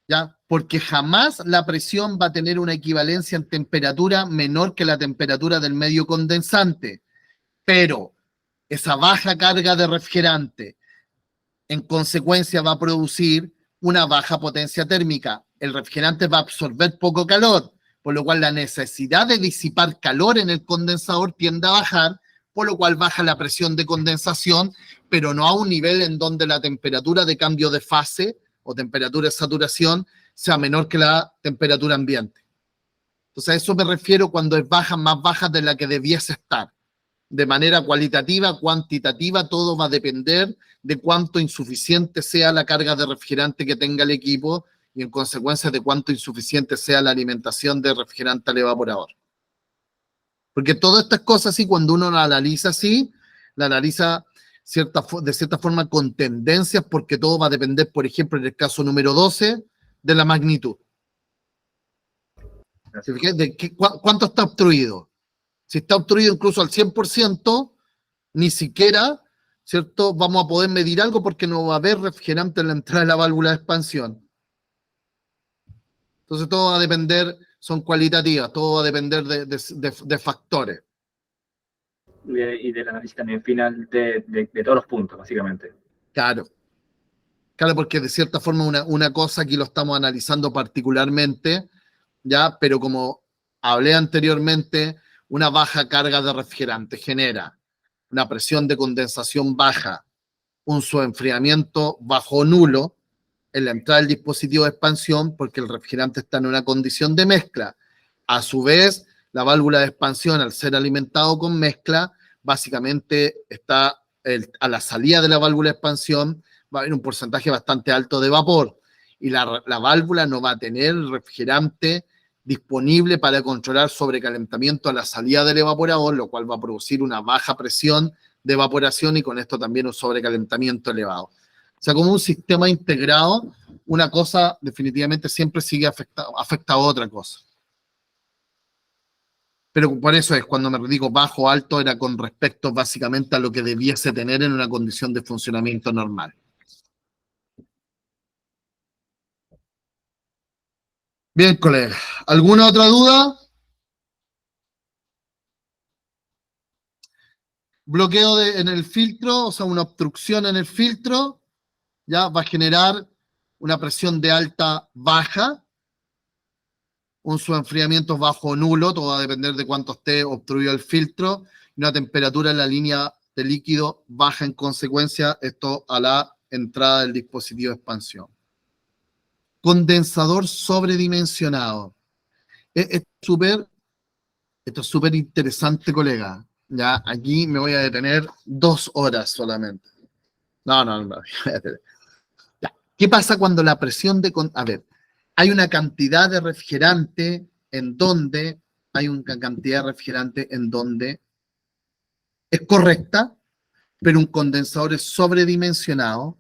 ¿Ya? Porque jamás la presión va a tener una equivalencia en temperatura menor que la temperatura del medio condensante. Pero esa baja carga de refrigerante, en consecuencia, va a producir una baja potencia térmica. El refrigerante va a absorber poco calor, por lo cual la necesidad de disipar calor en el condensador tiende a bajar, por lo cual baja la presión de condensación, pero no a un nivel en donde la temperatura de cambio de fase o temperatura de saturación sea menor que la temperatura ambiente. Entonces a eso me refiero cuando es baja, más baja de la que debiese estar. De manera cualitativa, cuantitativa, todo va a depender de cuánto insuficiente sea la carga de refrigerante que tenga el equipo y en consecuencia de cuánto insuficiente sea la alimentación de refrigerante al evaporador. Porque todas estas cosas, sí, cuando uno la analiza así, la analiza de cierta forma con tendencias, porque todo va a depender, por ejemplo, en el caso número 12, de la magnitud. ¿Cuánto está obstruido? Si está obstruido incluso al 100%, ni siquiera, ¿cierto?, vamos a poder medir algo porque no va a haber refrigerante en la entrada de la válvula de expansión. Entonces todo va a depender, son cualitativas, todo va a depender de factores. Y del análisis también final de todos los puntos, básicamente. Claro. Claro, porque de cierta forma una cosa aquí lo estamos analizando particularmente, ¿ya? Pero como hablé anteriormente, una baja carga de refrigerante genera una presión de condensación baja, un subenfriamiento bajo o nulo en la entrada del dispositivo de expansión porque el refrigerante está en una condición de mezcla. A su vez, la válvula de expansión, al ser alimentado con mezcla, básicamente está a la salida de la válvula de expansión, va a haber un porcentaje bastante alto de vapor y la válvula no va a tener refrigerante disponible para controlar sobrecalentamiento a la salida del evaporador, lo cual va a producir una baja presión de evaporación y con esto también un sobrecalentamiento elevado. O sea, como un sistema integrado, una cosa definitivamente siempre sigue afecta a otra cosa. Pero por eso es cuando me digo bajo o alto, era con respecto básicamente a lo que debiese tener en una condición de funcionamiento normal. Bien, colega. ¿Alguna otra duda? Bloqueo en el filtro, o sea, una obstrucción en el filtro, ya va a generar una presión de alta baja, un subenfriamiento bajo o nulo, todo va a depender de cuánto esté obstruido el filtro, y una temperatura en la línea de líquido baja en consecuencia, esto a la entrada del dispositivo de expansión. Condensador sobredimensionado. Esto es súper interesante, colega. Ya, aquí me voy a detener 2 horas solamente. No. Ya. ¿Qué pasa cuando la presión de... A ver, hay una cantidad de refrigerante en donde es correcta, pero un condensador es sobredimensionado,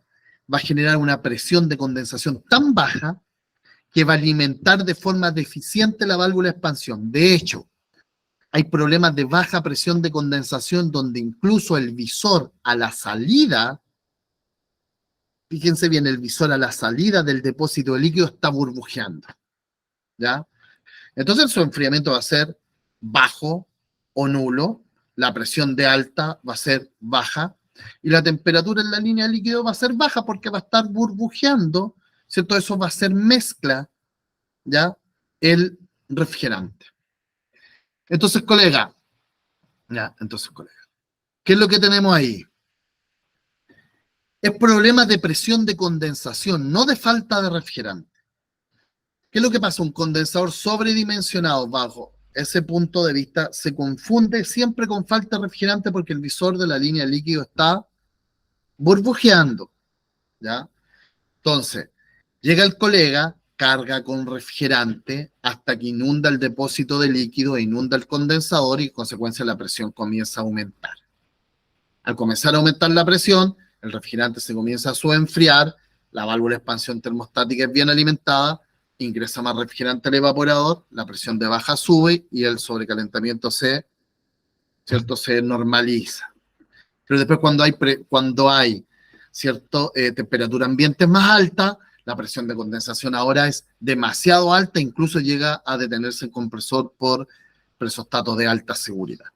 va a generar una presión de condensación tan baja que va a alimentar de forma deficiente la válvula de expansión. De hecho, hay problemas de baja presión de condensación donde incluso el visor a la salida, fíjense bien, el visor a la salida del depósito de líquido está burbujeando, ¿ya? Entonces su enfriamiento va a ser bajo o nulo, la presión de alta va a ser baja y la temperatura en la línea de líquido va a ser baja porque va a estar burbujeando, ¿cierto? Eso va a ser mezcla, ¿ya? El refrigerante. Entonces, colega, ¿qué es lo que tenemos ahí? Es problema de presión de condensación, no de falta de refrigerante. ¿Qué es lo que pasa? Un condensador sobredimensionado bajo ese punto de vista se confunde siempre con falta de refrigerante porque el visor de la línea de líquido está burbujeando, ¿ya? Entonces, llega el colega, carga con refrigerante hasta que inunda el depósito de líquido e inunda el condensador y en consecuencia la presión comienza a aumentar. Al comenzar a aumentar la presión, el refrigerante se comienza a subenfriar, la válvula de expansión termostática es bien alimentada, ingresa más refrigerante al evaporador, la presión de baja sube y el sobrecalentamiento se normaliza. Pero después cuando hay temperatura ambiente más alta, la presión de condensación ahora es demasiado alta, incluso llega a detenerse el compresor por presostatos de alta seguridad.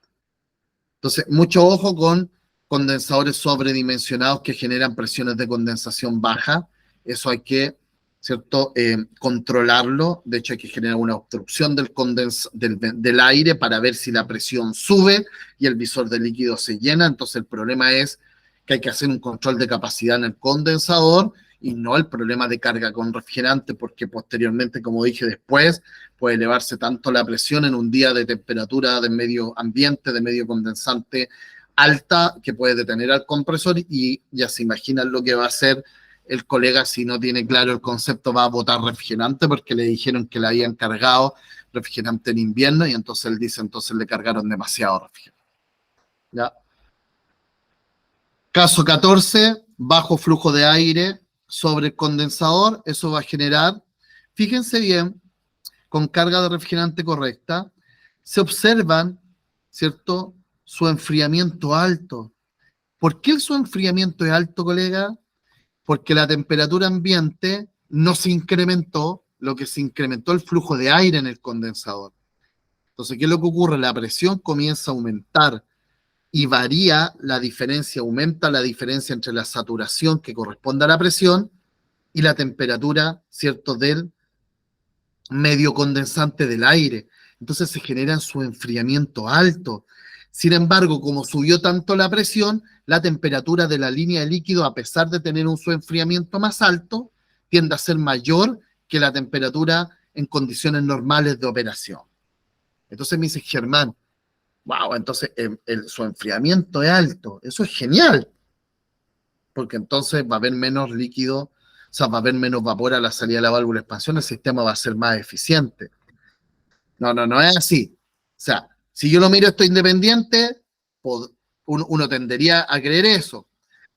Entonces, mucho ojo con condensadores sobredimensionados que generan presiones de condensación baja. Eso hay que, controlarlo. De hecho, hay que generar una obstrucción del aire para ver si la presión sube y el visor de líquido se llena. Entonces, el problema es que hay que hacer un control de capacidad en el condensador y no el problema de carga con refrigerante, porque posteriormente, como dije después, puede elevarse tanto la presión en un día de temperatura de medio ambiente, de medio condensante alta, que puede detener al compresor y ya se imaginan lo que va a hacer el colega si no tiene claro el concepto, va a botar refrigerante porque le dijeron que le habían cargado refrigerante en invierno y entonces él dice, entonces le cargaron demasiado refrigerante. ¿Ya? Caso 14, bajo flujo de aire sobre el condensador, eso va a generar, fíjense bien, con carga de refrigerante correcta, se observan, ¿cierto?, su enfriamiento alto. ¿Por qué su enfriamiento es alto, colega? Porque la temperatura ambiente no se incrementó, lo que se incrementó el flujo de aire en el condensador. Entonces, ¿qué es lo que ocurre? La presión comienza a aumentar y varía la diferencia, aumenta la diferencia entre la saturación que corresponde a la presión y la temperatura, ¿cierto?, del medio condensante del aire. Entonces se genera su enfriamiento alto. Sin embargo, como subió tanto la presión, la temperatura de la línea de líquido, a pesar de tener un su enfriamiento más alto, tiende a ser mayor que la temperatura en condiciones normales de operación. Entonces me dice Germán, wow, entonces su enfriamiento es alto. Eso es genial, porque entonces va a haber menos líquido, o sea, va a haber menos vapor a la salida de la válvula de expansión, el sistema va a ser más eficiente. No es así. O sea, si yo lo miro esto independiente, uno tendería a creer eso.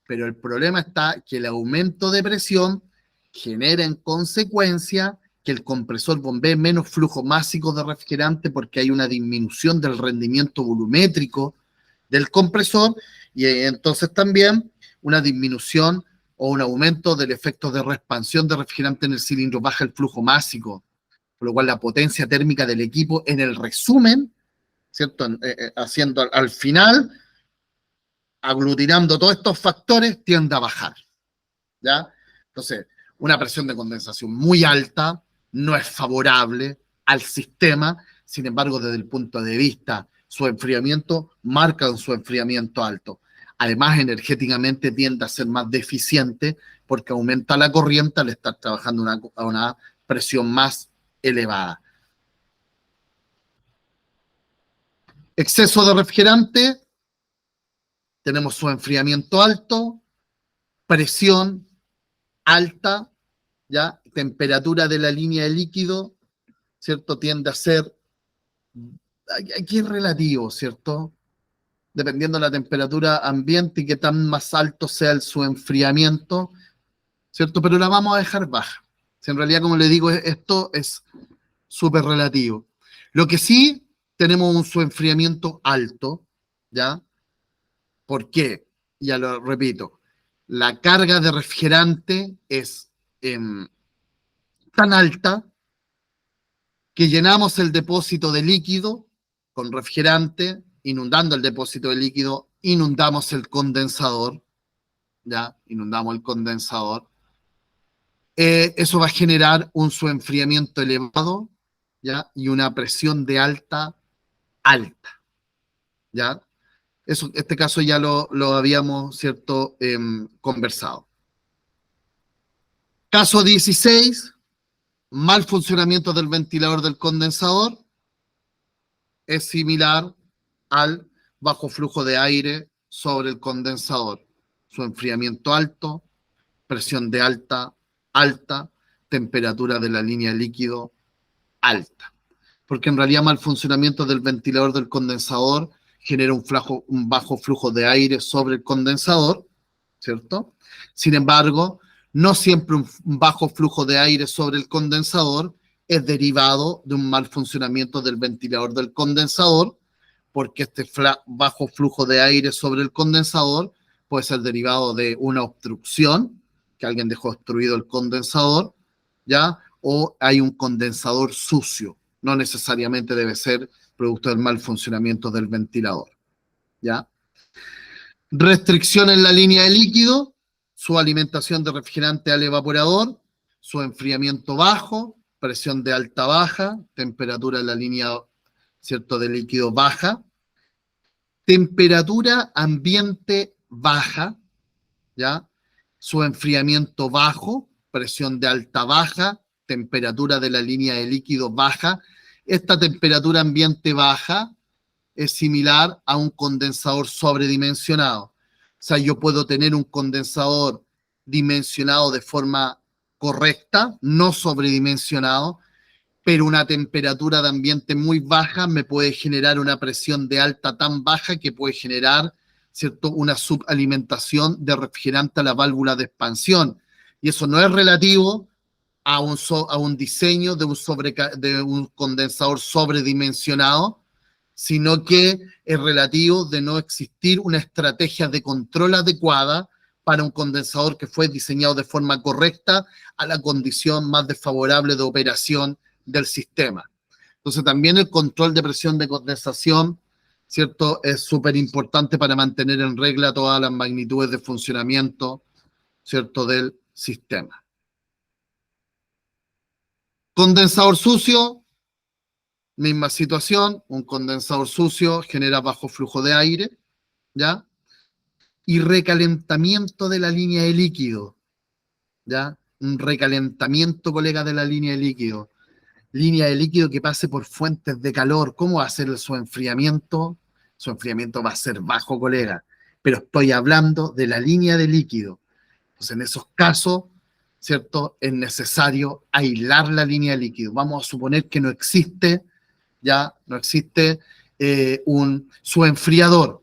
Pero el problema está que el aumento de presión genera en consecuencia que el compresor bombee menos flujo másico de refrigerante porque hay una disminución del rendimiento volumétrico del compresor y entonces también una disminución o un aumento del efecto de reexpansión de refrigerante en el cilindro, baja el flujo másico, por lo cual la potencia térmica del equipo en el resumen, ¿cierto? Haciendo al final, aglutinando todos estos factores, tiende a bajar, ¿ya? Entonces, una presión de condensación muy alta no es favorable al sistema, sin embargo, desde el punto de vista, su enfriamiento marca su enfriamiento alto. Además, energéticamente tiende a ser más deficiente porque aumenta la corriente al estar trabajando a una presión más elevada. Exceso de refrigerante, tenemos su enfriamiento alto, presión alta, ¿ya? Temperatura de la línea de líquido, ¿cierto? Tiende a ser, aquí es relativo, ¿cierto? Dependiendo de la temperatura ambiente y qué tan más alto sea su enfriamiento, ¿cierto? Pero la vamos a dejar baja. Si en realidad, como le digo, esto es súper relativo. Lo que sí, tenemos su enfriamiento alto, ¿ya? ¿Por qué? Ya lo repito. La carga de refrigerante es tan alta que llenamos el depósito de líquido con refrigerante, inundando el depósito de líquido, inundamos el condensador, ¿ya? Inundamos el condensador. Eso va a generar un enfriamiento elevado, ¿ya? Y una presión de alta, ¿ya? Eso, este caso ya lo habíamos, ¿cierto? Conversado. Caso 16, mal funcionamiento del ventilador del condensador, es similar al bajo flujo de aire sobre el condensador. Su enfriamiento alto, presión de alta, temperatura de la línea de líquido alta. Porque en realidad mal funcionamiento del ventilador del condensador genera un bajo flujo de aire sobre el condensador, ¿cierto? Sin embargo, no siempre un bajo flujo de aire sobre el condensador es derivado de un mal funcionamiento del ventilador del condensador, porque este bajo flujo de aire sobre el condensador puede ser derivado de una obstrucción, que alguien dejó obstruido el condensador, ¿ya? O hay un condensador sucio. No necesariamente debe ser producto del mal funcionamiento del ventilador, ¿ya? Restricción en la línea de líquido, su alimentación de refrigerante al evaporador, su enfriamiento bajo, presión de alta-baja, temperatura en la línea, ¿cierto?, de líquido baja, temperatura ambiente baja, ¿ya? Su enfriamiento bajo, presión de alta-baja, temperatura de la línea de líquido baja. Esta temperatura ambiente baja es similar a un condensador sobredimensionado. O sea, yo puedo tener un condensador dimensionado de forma correcta, no sobredimensionado, pero una temperatura de ambiente muy baja me puede generar una presión de alta tan baja que puede generar, ¿cierto?, una subalimentación de refrigerante a la válvula de expansión. Y eso no es relativo a un diseño de un condensador sobredimensionado, sino que es relativo de no existir una estrategia de control adecuada para un condensador que fue diseñado de forma correcta a la condición más desfavorable de operación del sistema. Entonces también el control de presión de condensación, ¿cierto?, es súper importante para mantener en regla todas las magnitudes de funcionamiento, ¿cierto?, del sistema. Condensador sucio, misma situación, un condensador sucio genera bajo flujo de aire, ¿ya? Y recalentamiento de la línea de líquido, ¿ya? Un recalentamiento, colega, de la línea de líquido. Línea de líquido que pase por fuentes de calor. ¿Cómo va a ser su enfriamiento? Su enfriamiento va a ser bajo, colega. Pero estoy hablando de la línea de líquido. Entonces, en esos casos, ¿cierto?, es necesario aislar la línea de líquido. Vamos a suponer que no existe su enfriador.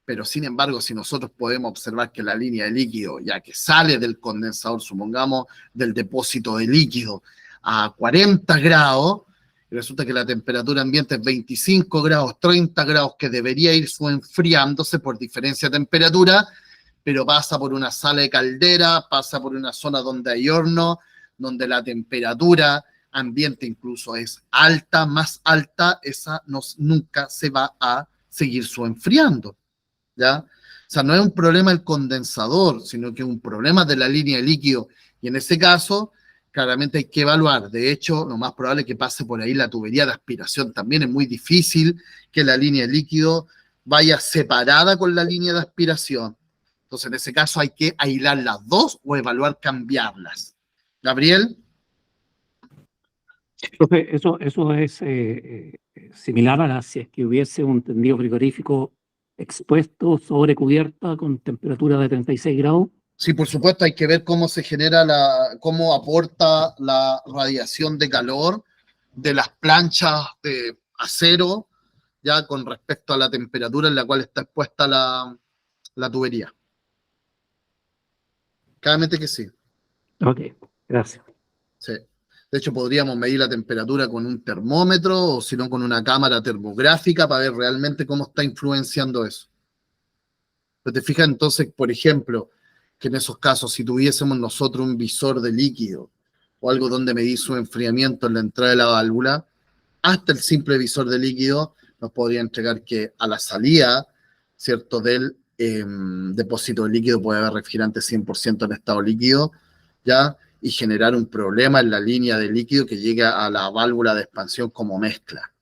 Pero sin embargo, si nosotros podemos observar que la línea de líquido, ya que sale del condensador, supongamos, del depósito de líquido a 40 grados, y resulta que la temperatura ambiente es 25 grados, 30 grados, que debería ir enfriándose por diferencia de temperatura, pero pasa por una sala de caldera, pasa por una zona donde hay horno, donde la temperatura ambiente incluso es alta, más alta, esa nunca se va a seguir enfriando, ¿ya? O sea, no es un problema el condensador, sino que es un problema de la línea de líquido. Y en ese caso, claramente hay que evaluar. De hecho, lo más probable es que pase por ahí la tubería de aspiración. También es muy difícil que la línea de líquido vaya separada con la línea de aspiración. Entonces, en ese caso hay que aislar las dos o evaluar cambiarlas. Gabriel. Profe, eso es similar a si es que hubiese un tendido frigorífico expuesto sobre cubierta con temperatura de 36 grados. Sí, por supuesto, hay que ver cómo se genera cómo aporta la radiación de calor de las planchas de acero, ya con respecto a la temperatura en la cual está expuesta la tubería. Claramente que sí. Ok, gracias. Sí. De hecho, podríamos medir la temperatura con un termómetro o si no con una cámara termográfica para ver realmente cómo está influenciando eso. Pero te fijas entonces, por ejemplo, que en esos casos, si tuviésemos nosotros un visor de líquido o algo donde medir su enfriamiento en la entrada de la válvula, hasta el simple visor de líquido nos podría entregar que a la salida, ¿cierto?, del depósito de líquido puede haber refrigerante 100% en estado líquido, ¿ya? Y generar un problema en la línea de líquido que llega a la válvula de expansión como mezcla.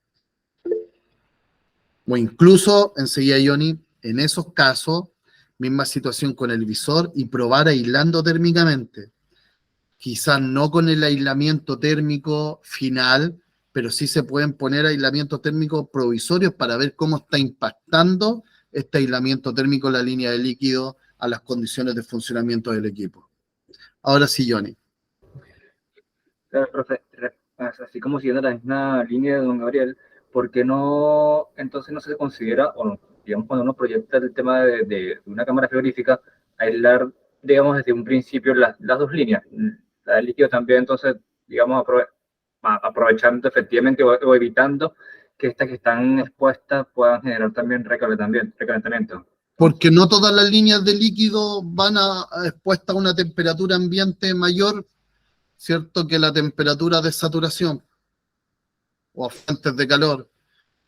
O incluso, enseguida, Johnny, en esos casos, misma situación con el visor y probar aislando térmicamente. Quizás no con el aislamiento térmico final, pero sí se pueden poner aislamientos térmicos provisorios para ver cómo está impactando este aislamiento térmico en la línea de líquido a las condiciones de funcionamiento del equipo. Ahora sí, Johnny. Claro, profe, así como siguiendo la misma línea de don Gabriel, ¿por qué no, entonces no se considera, o no, digamos, cuando uno proyecta el tema de una cámara frigorífica, aislar, digamos, desde un principio las dos líneas, la del líquido también, entonces, digamos, aprovechando efectivamente o evitando que estas que están expuestas puedan generar también recalentamiento? Porque no todas las líneas de líquido van expuestas a una temperatura ambiente mayor, ¿cierto?, que la temperatura de saturación o a fuentes de calor.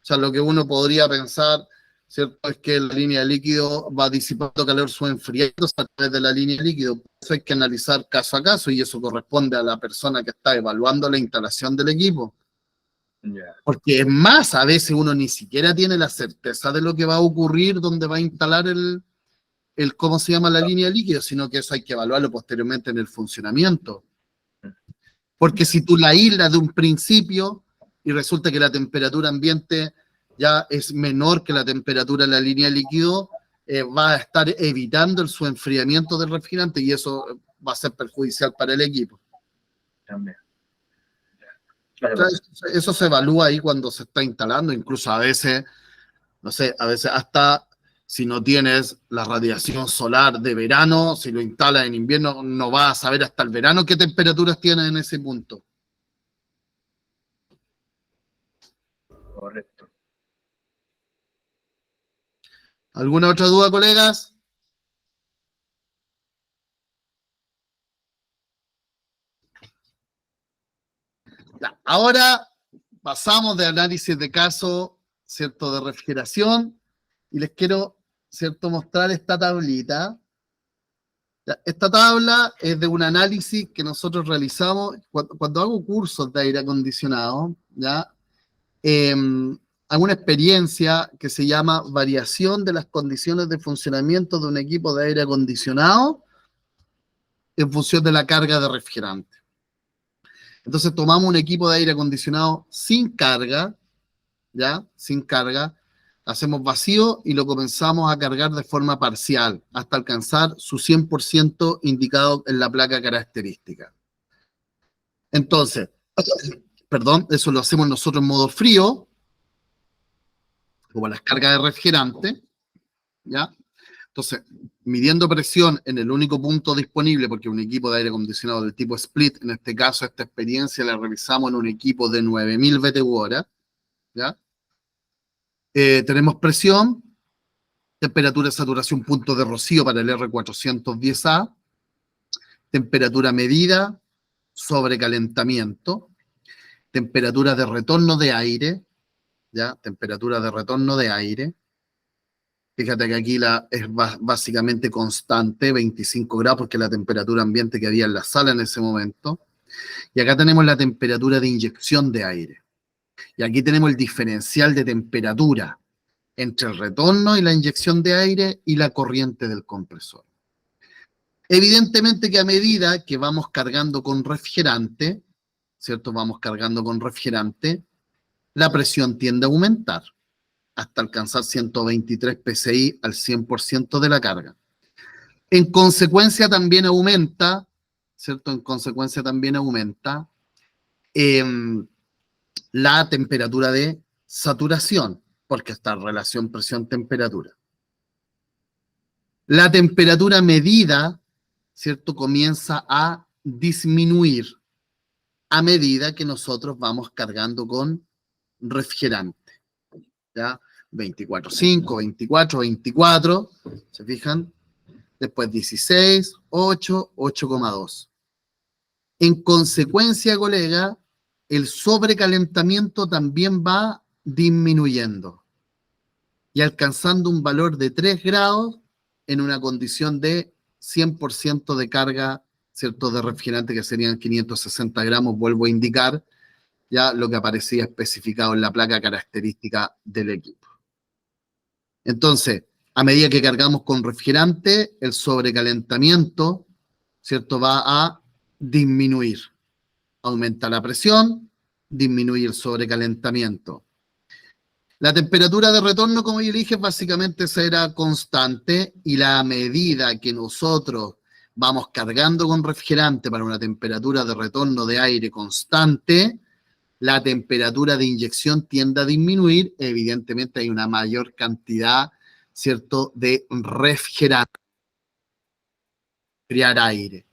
O sea, lo que uno podría pensar, ¿cierto?, es que la línea de líquido va disipando calor, su enfriándose a través de la línea de líquido. Por eso hay que analizar caso a caso y eso corresponde a la persona que está evaluando la instalación del equipo. Yeah. Porque es más, a veces uno ni siquiera tiene la certeza de lo que va a ocurrir donde va a instalar ¿cómo se llama?, la línea de líquido, sino que eso hay que evaluarlo posteriormente en el funcionamiento. Porque si tú la aíslas de un principio y resulta que la temperatura ambiente ya es menor que la temperatura de la línea de líquido, va a estar evitando su enfriamiento del refrigerante y eso va a ser perjudicial para el equipo. También. O sea, eso se evalúa ahí cuando se está instalando, incluso a veces, no sé, a veces hasta si no tienes la radiación solar de verano, si lo instalas en invierno, no vas a saber hasta el verano qué temperaturas tienes en ese punto. Correcto. ¿Alguna otra duda, colegas? Ya, ahora pasamos de análisis de caso, ¿cierto?, de refrigeración, y les quiero, ¿cierto?, mostrar esta tablita. Ya, esta tabla es de un análisis que nosotros realizamos cuando hago cursos de aire acondicionado, ¿ya? Hago una experiencia que se llama variación de las condiciones de funcionamiento de un equipo de aire acondicionado en función de la carga de refrigerante. Entonces tomamos un equipo de aire acondicionado sin carga, ¿ya? Sin carga, hacemos vacío y lo comenzamos a cargar de forma parcial hasta alcanzar su 100% indicado en la placa característica. Entonces, perdón, eso lo hacemos nosotros en modo frío, como las cargas de refrigerante, ¿ya? Entonces, midiendo presión en el único punto disponible, porque un equipo de aire acondicionado del tipo split, en este caso, esta experiencia la realizamos en un equipo de 9000 BTU/hora, ¿ya? Tenemos presión, temperatura de saturación, punto de rocío para el R410A, temperatura medida, sobrecalentamiento, temperatura de retorno de aire, ¿ya? Temperatura de retorno de aire. Fíjate que aquí es básicamente constante, 25 grados, porque es la temperatura ambiente que había en la sala en ese momento. Y acá tenemos la temperatura de inyección de aire. Y aquí tenemos el diferencial de temperatura, entre el retorno y la inyección de aire y la corriente del compresor. Evidentemente que a medida que vamos cargando con refrigerante, ¿cierto? Vamos cargando con refrigerante, la presión tiende a aumentar hasta alcanzar 123 psi al 100% de la carga. En consecuencia también aumenta, ¿cierto? En consecuencia también aumenta la temperatura de saturación, porque está en relación presión-temperatura. La temperatura medida, ¿cierto? Comienza a disminuir a medida que nosotros vamos cargando con refrigerante, ¿ya? 24.5, 24, 24, ¿se fijan? Después 16, 8, 8,2. En consecuencia, colega, el sobrecalentamiento también va disminuyendo y alcanzando un valor de 3 grados en una condición de 100% de carga, ¿cierto?, de refrigerante, que serían 560 gramos, vuelvo a indicar, ya lo que aparecía especificado en la placa característica del equipo. Entonces, a medida que cargamos con refrigerante, el sobrecalentamiento, ¿cierto?, va a disminuir. Aumenta la presión, disminuye el sobrecalentamiento. La temperatura de retorno, como yo dije, básicamente será constante, y la medida que nosotros vamos cargando con refrigerante para una temperatura de retorno de aire constante, la temperatura de inyección tiende a disminuir. Evidentemente hay una mayor cantidad, ¿cierto?, de refrigerante, enfriar aire.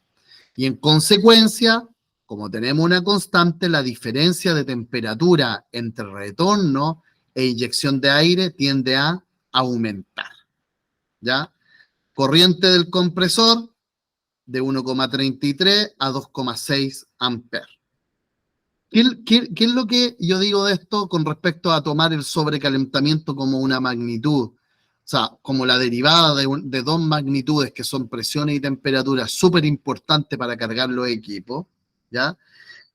Y en consecuencia, como tenemos una constante, la diferencia de temperatura entre retorno e inyección de aire tiende a aumentar, ¿ya? Corriente del compresor de 1,33 a 2,6 amperes. ¿Qué es lo que yo digo de esto con respecto a tomar el sobrecalentamiento como una magnitud? O sea, como la derivada de dos magnitudes que son presiones y temperaturas, súper importante para cargar los equipos, ¿ya?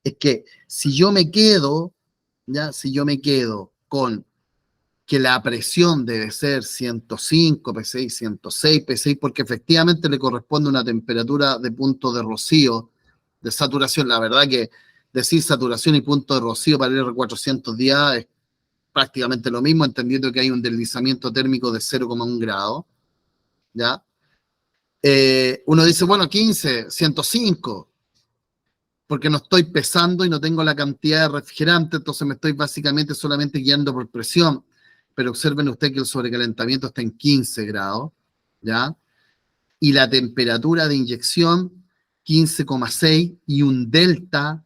Es que si yo me quedo, ¿ya? Si yo me quedo con que la presión debe ser 105 psi, 106 psi, porque efectivamente le corresponde una temperatura de punto de rocío, de saturación. La verdad que decir saturación y punto de rocío para el R410A es prácticamente lo mismo, entendiendo que hay un deslizamiento térmico de 0,1 grado, ¿ya? Uno dice, bueno, 15, 105, porque no estoy pesando y no tengo la cantidad de refrigerante, entonces me estoy básicamente solamente guiando por presión. Pero observen ustedes que el sobrecalentamiento está en 15 grados, ¿ya? Y la temperatura de inyección, 15,6, y un delta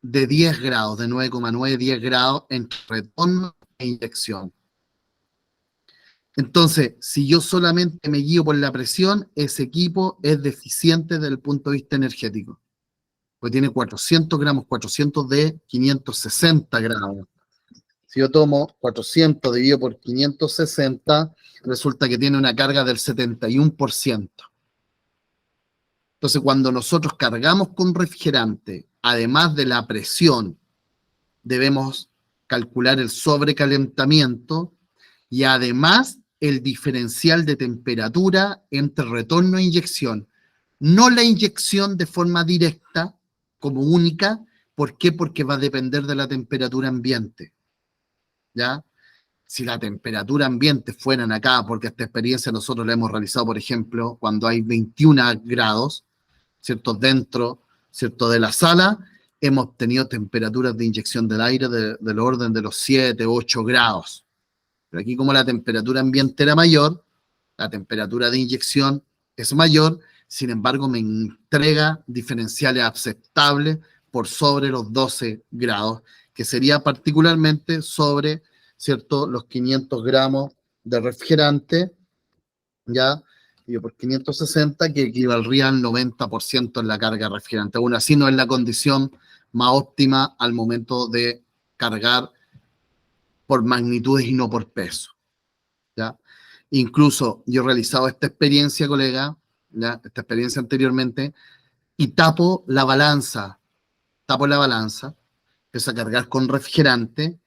de 10 grados, de 9,9, 10 grados entre retorno e inyección. Entonces, si yo solamente me guío por la presión, ese equipo es deficiente desde el punto de vista energético, porque tiene 400 gramos, 400 de 560 gramos. Si yo tomo 400 dividido por 560, resulta que tiene una carga del 71%. Entonces, cuando nosotros cargamos con refrigerante, además de la presión, debemos calcular el sobrecalentamiento y además el diferencial de temperatura entre retorno e inyección. No la inyección de forma directa, como única. ¿Por qué? Porque va a depender de la temperatura ambiente, ¿ya? Si la temperatura ambiente fueran acá, porque esta experiencia nosotros la hemos realizado, por ejemplo, cuando hay 21 grados, ¿cierto?, dentro, ¿cierto?, de la sala, hemos tenido temperaturas de inyección del aire del orden de los 7, 8 grados. Pero aquí, como la temperatura ambiente era mayor, la temperatura de inyección es mayor, sin embargo me entrega diferenciales aceptables por sobre los 12 grados, que sería particularmente sobre, ¿cierto?, los 500 gramos de refrigerante, ¿ya? Y por 560, que equivaldría al 90% en la carga refrigerante. Aún así no es la condición más óptima al momento de cargar por magnitudes y no por peso, ¿ya? Incluso yo he realizado esta experiencia, colega, ¿ya?, esta experiencia anteriormente, y tapo la balanza, empiezo a cargar con refrigerante,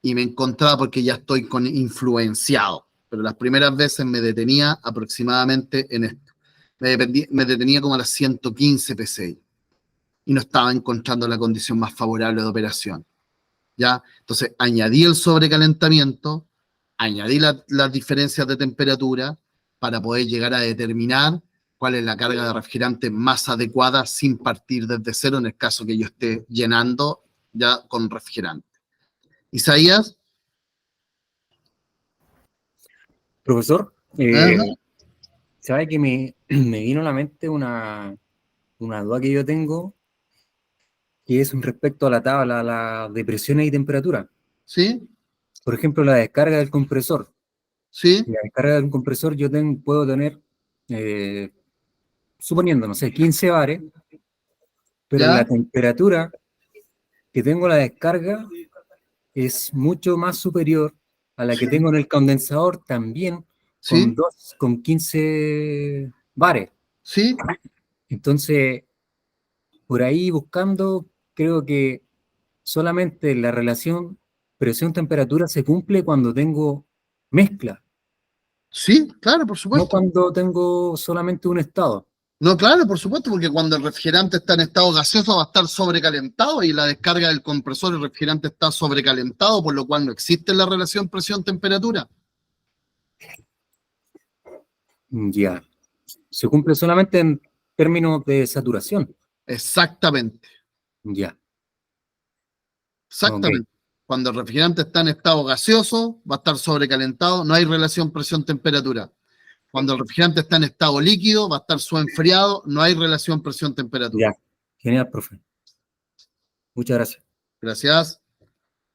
y me encontraba porque ya estoy influenciado, pero las primeras veces me detenía aproximadamente en esto. Me detenía como a las 115 PSI y no estaba encontrando la condición más favorable de operación. ¿Ya? Entonces añadí el sobrecalentamiento, añadí las diferencias de temperatura para poder llegar a determinar cuál es la carga de refrigerante más adecuada sin partir desde cero en el caso que yo esté llenando ya con refrigerante. Isaías. Profesor, Ajá. sabe que me vino a la mente una duda que yo tengo, que es respecto a la tabla de presiones y temperatura. ¿Sí? Por ejemplo, la descarga del compresor. ¿Sí? La descarga del compresor yo puedo tener, suponiendo, no sé, 15 bares, pero ¿Ya? la temperatura que tengo la descarga es mucho más superior a la que tengo en el condensador también ¿Sí? con 15 bares. ¿Sí? Entonces, por ahí buscando, creo que solamente la relación presión-temperatura se cumple cuando tengo mezcla, Sí, claro, por no supuesto. cuando tengo solamente un estado. No, claro, por supuesto, porque cuando el refrigerante está en estado gaseoso va a estar sobrecalentado y la descarga del compresor, el refrigerante está sobrecalentado, por lo cual no existe la relación presión-temperatura. Ya. Se cumple solamente en términos de saturación. Exactamente, Ya. Ok. exactamente. Cuando el refrigerante está en estado gaseoso, va a estar sobrecalentado, no hay relación presión-temperatura. Cuando el refrigerante está en estado líquido, va a estar subenfriado, no hay relación presión-temperatura. Ya. Genial, profe. Muchas gracias. Gracias.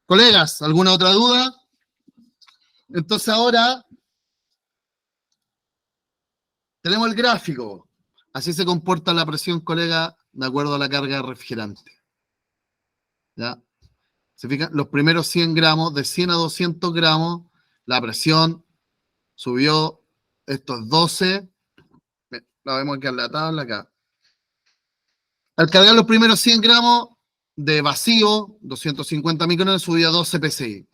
Colegas, ¿alguna otra duda? Entonces ahora tenemos el gráfico. Así se comporta la presión, colega, de acuerdo a la carga de refrigerante. ¿Ya? ¿Se fijan? Los primeros 100 gramos, de 100 a 200 gramos, la presión subió estos 12. La vemos aquí en la tabla, acá. Al cargar los primeros 100 gramos de vacío, 250 micrones, subió a 12 PSI.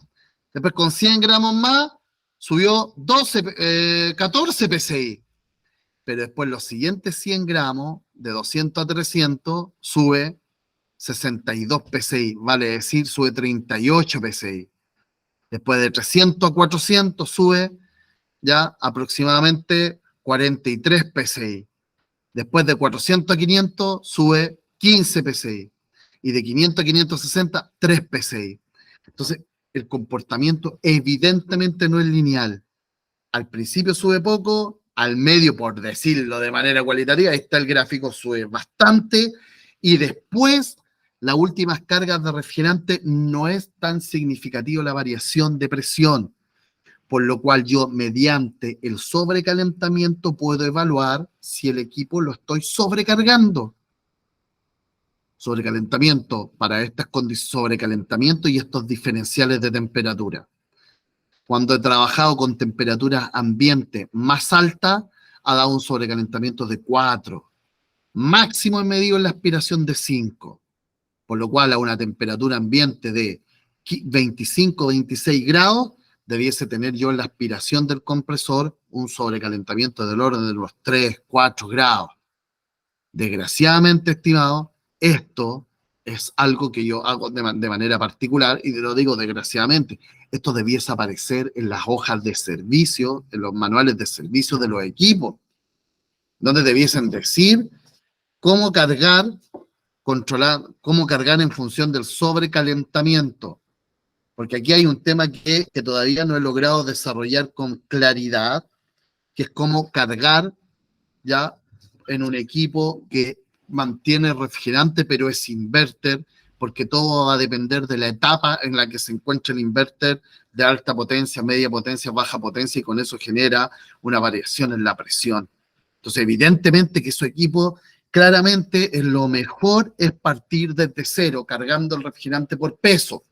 Después con 100 gramos más, subió 14 PSI. Pero después los siguientes 100 gramos, de 200 a 300, sube 62 PSI, vale decir, sube 38 PSI. Después de 300 a 400 sube ya aproximadamente 43 PSI. Después de 400 a 500 sube 15 PSI. Y de 500 a 560, 3 PSI. Entonces, el comportamiento evidentemente no es lineal. Al principio sube poco, al medio, por decirlo de manera cualitativa, ahí está el gráfico, sube bastante, y después las últimas cargas de refrigerante no es tan significativa la variación de presión, por lo cual yo mediante el sobrecalentamiento puedo evaluar si el equipo lo estoy sobrecargando. Sobrecalentamiento para estas condiciones, sobrecalentamiento y estos diferenciales de temperatura. Cuando he trabajado con temperaturas ambiente más altas, ha dado un sobrecalentamiento de 4. Máximo he medido en la aspiración de 5. Por lo cual a una temperatura ambiente de 25-26 grados, debiese tener yo en la aspiración del compresor un sobrecalentamiento del orden de los 3-4 grados. Desgraciadamente, estimado, esto es algo que yo hago de manera particular y te lo digo desgraciadamente. Esto debiese aparecer en las hojas de servicio, en los manuales de servicio de los equipos, donde debiesen decir cómo cargar, controlar, cómo cargar en función del sobrecalentamiento. Porque aquí hay un tema que todavía no he logrado desarrollar con claridad, que es cómo cargar ya en un equipo que mantiene refrigerante, pero es inverter, porque todo va a depender de la etapa en la que se encuentra el inverter de alta potencia, media potencia, baja potencia, y con eso genera una variación en la presión. Entonces, evidentemente que su equipo, claramente, lo mejor es partir desde cero, cargando el refrigerante por peso.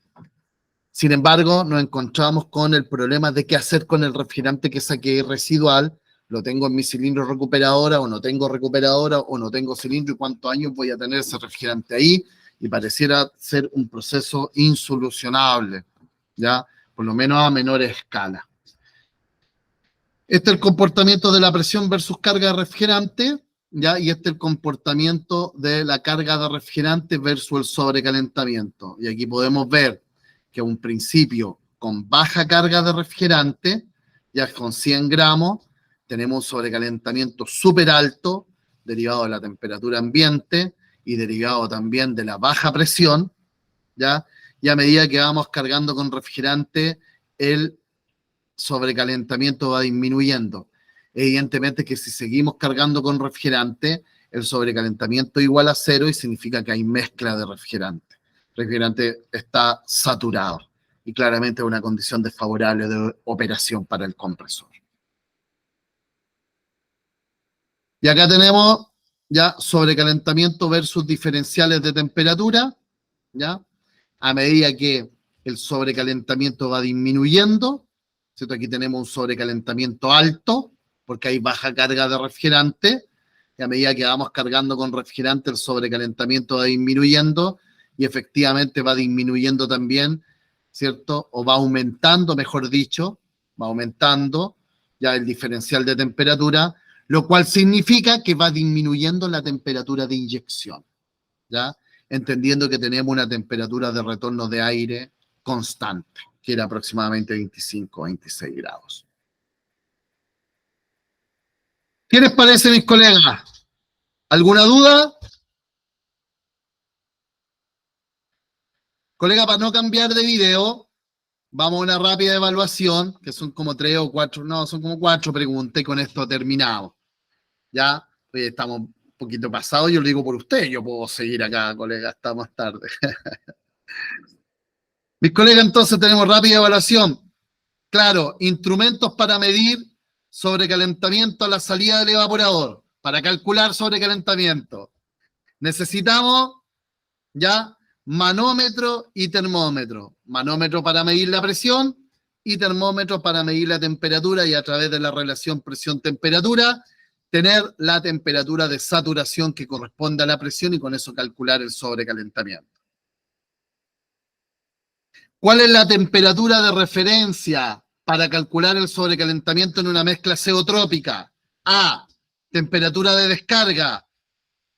Sin embargo, nos encontramos con el problema de qué hacer con el refrigerante que saqué residual. Lo tengo en mi cilindro recuperadora, o no tengo recuperadora, o no tengo cilindro, y cuántos años voy a tener ese refrigerante ahí, y pareciera ser un proceso insolucionable. ¿ya? Por lo menos a menor escala. Este es el comportamiento de la presión versus carga de refrigerante, ¿ya? Y este es el comportamiento de la carga de refrigerante versus el sobrecalentamiento. Y aquí podemos ver que un principio con baja carga de refrigerante, ya con 100 gramos, tenemos un sobrecalentamiento súper alto, derivado de la temperatura ambiente y derivado también de la baja presión, ¿ya? Y a medida que vamos cargando con refrigerante, el sobrecalentamiento va disminuyendo. Evidentemente que si seguimos cargando con refrigerante, el sobrecalentamiento es igual a 0 y significa que hay mezcla de refrigerante. El refrigerante está saturado y claramente es una condición desfavorable de operación para el compresor. Y acá tenemos ya sobrecalentamiento versus diferenciales de temperatura, ¿ya? A medida que el sobrecalentamiento va disminuyendo, ¿cierto? Aquí tenemos un sobrecalentamiento alto, porque hay baja carga de refrigerante, y a medida que vamos cargando con refrigerante, el sobrecalentamiento va disminuyendo, y efectivamente va disminuyendo también, ¿cierto? O va aumentando, mejor dicho, va aumentando ya el diferencial de temperatura, lo cual significa que va disminuyendo la temperatura de inyección, ¿ya? Entendiendo que tenemos una temperatura de retorno de aire constante, que era aproximadamente 25 o 26 grados. ¿Qué les parece, mis colegas? ¿Alguna duda? Colega, para no cambiar de video, vamos a una rápida evaluación, que son como 3 o 4, no, son como 4 preguntas y con esto terminamos. Ya, oye, estamos un poquito pasados, yo lo digo por usted, yo puedo seguir acá, colega, hasta más tarde. Mis colegas, entonces tenemos rápida evaluación. Claro, instrumentos para medir sobrecalentamiento a la salida del evaporador, para calcular sobrecalentamiento. Necesitamos ya manómetro y termómetro. Manómetro para medir la presión y termómetro para medir la temperatura y a través de la relación presión-temperatura tener la temperatura de saturación que corresponde a la presión y con eso calcular el sobrecalentamiento. ¿Cuál es la temperatura de referencia para calcular el sobrecalentamiento en una mezcla azeotrópica? A, temperatura de descarga.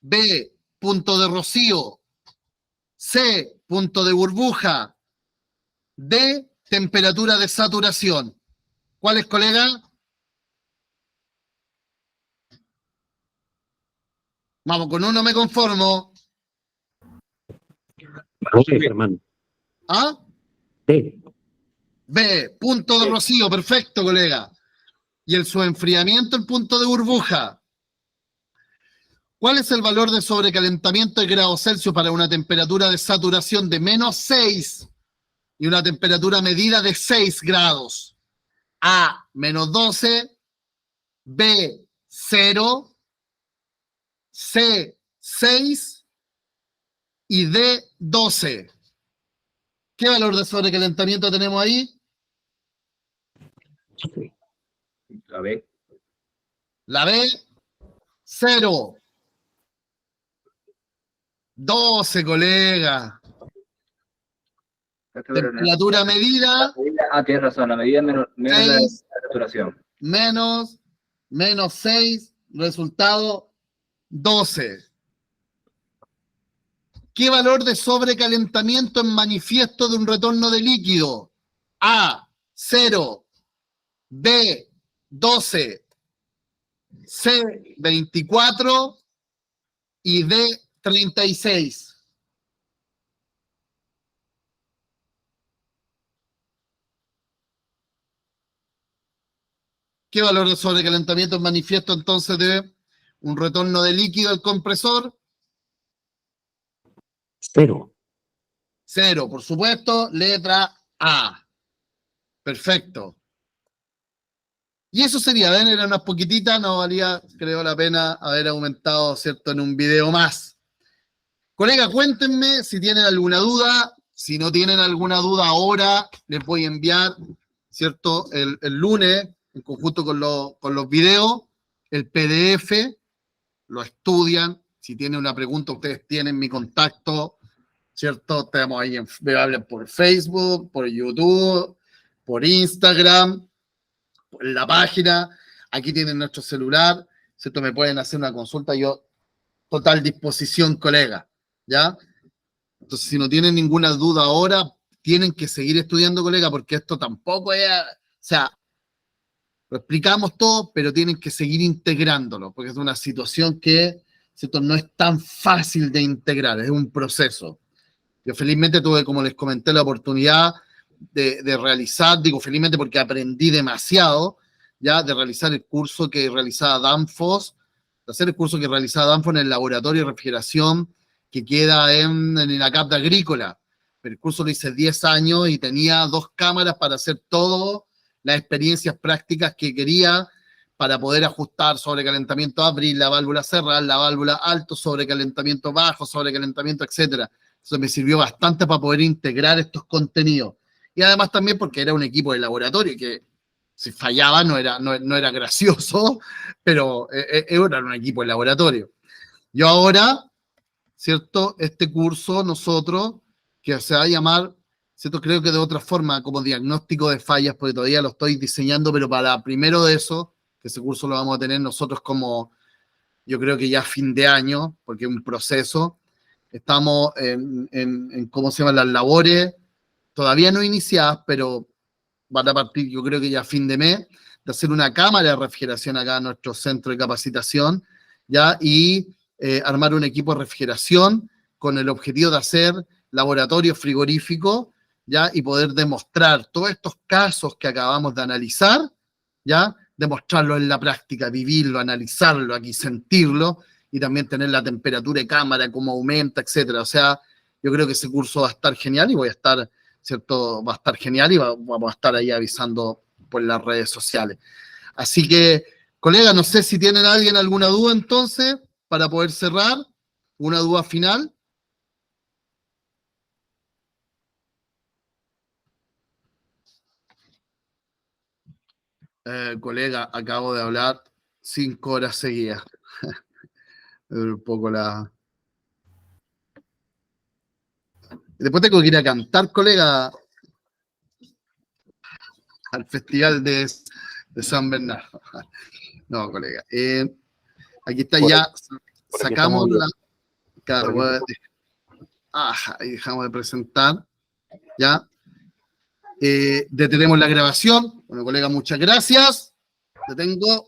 B, punto de rocío. C, punto de burbuja. D, temperatura de saturación. ¿Cuál es, colega? Vamos, con uno me conformo. Sí, Germán. ¿Ah? Sí. B, punto de rocío, perfecto, colega. Y el subenfriamiento, el punto de burbuja. ¿Cuál es el valor de sobrecalentamiento en grados Celsius para una temperatura de saturación de -6 y una temperatura medida de 6 grados? A, -12, B, 0, C, 6 y D, 12. ¿Qué valor de sobrecalentamiento tenemos ahí? Sí. La B. La B, 0. 12, colega. Temperatura medida, Ah, tienes razón, la medida menos la 6 saturación. menos -6, resultado 12. ¿Qué valor de sobrecalentamiento en manifiesto de un retorno de líquido? A, 0, B, 12, C, 24 y D, 36. ¿Qué valor de sobrecalentamiento en manifiesto entonces de un retorno de líquido al compresor? 0. 0, por supuesto, letra A. Perfecto. Y eso sería, ven, eran unas poquititas, no valía, creo, la pena haber aumentado, ¿cierto?, en un video más. Colega, cuéntenme si tienen alguna duda. Si no tienen alguna duda ahora, les voy a enviar, ¿cierto?, el lunes, en conjunto con los videos, el PDF, lo estudian. Si tienen una pregunta, ustedes tienen mi contacto, ¿cierto? Estamos ahí, me hablan por Facebook, por YouTube, por Instagram, por la página. Aquí tienen nuestro celular, ¿cierto? Me pueden hacer una consulta, yo total disposición, colega, ¿ya? Entonces, si no tienen ninguna duda ahora, tienen que seguir estudiando, colega, porque esto tampoco es, o sea, lo explicamos todo, pero tienen que seguir integrándolo, porque es una situación que, ¿cierto? No es tan fácil de integrar, es un proceso. Yo felizmente tuve, como les comenté, la oportunidad de realizar, digo felizmente porque aprendí demasiado, ya, de realizar el curso que realizaba Danfoss, de hacer el curso que realizaba Danfoss en el laboratorio de refrigeración que queda en la CAP de Agrícola. El curso lo hice 10 años y tenía 2 cámaras para hacer todas las experiencias prácticas que quería para poder ajustar sobrecalentamiento, abrir la válvula, cerrar la válvula, alto sobrecalentamiento, bajo sobrecalentamiento, etcétera. Eso me sirvió bastante para poder integrar estos contenidos. Y además también porque era un equipo de laboratorio que si fallaba no era gracioso, pero era un equipo de laboratorio. Yo ahora, ¿cierto? Este curso nosotros, que se va a llamar, ¿cierto? Creo que de otra forma, como diagnóstico de fallas, porque todavía lo estoy diseñando, pero para primero de eso, que ese curso lo vamos a tener nosotros como, yo creo que ya fin de año, porque es un proceso. Estamos en ¿cómo se llaman? Las labores, todavía no iniciadas, pero van a partir, yo creo que ya a fin de mes, de hacer una cámara de refrigeración acá en nuestro centro de capacitación, ¿ya? Y armar un equipo de refrigeración con el objetivo de hacer laboratorio frigorífico, ¿ya? Y poder demostrar todos estos casos que acabamos de analizar, ¿ya? Demostrarlo en la práctica, vivirlo, analizarlo aquí, sentirlo, y también tener la temperatura de cámara, cómo aumenta, etcétera. O sea, yo creo que ese curso va a estar genial y voy a estar, ¿cierto? Va a estar genial y vamos a estar ahí avisando por las redes sociales. Así que, colega, no sé si tienen alguien alguna duda entonces, para poder cerrar, una duda final. Colega, acabo de hablar 5 horas seguidas. Un poco la... Después tengo que ir a cantar, colega, al festival de San Bernardo. No, colega. Aquí está Por ya. por aquí Sacamos estamos bien. la... Claro, Por aquí ahí dejamos de presentar. Ya. Detenemos la grabación. Bueno, colega, muchas gracias. Detengo.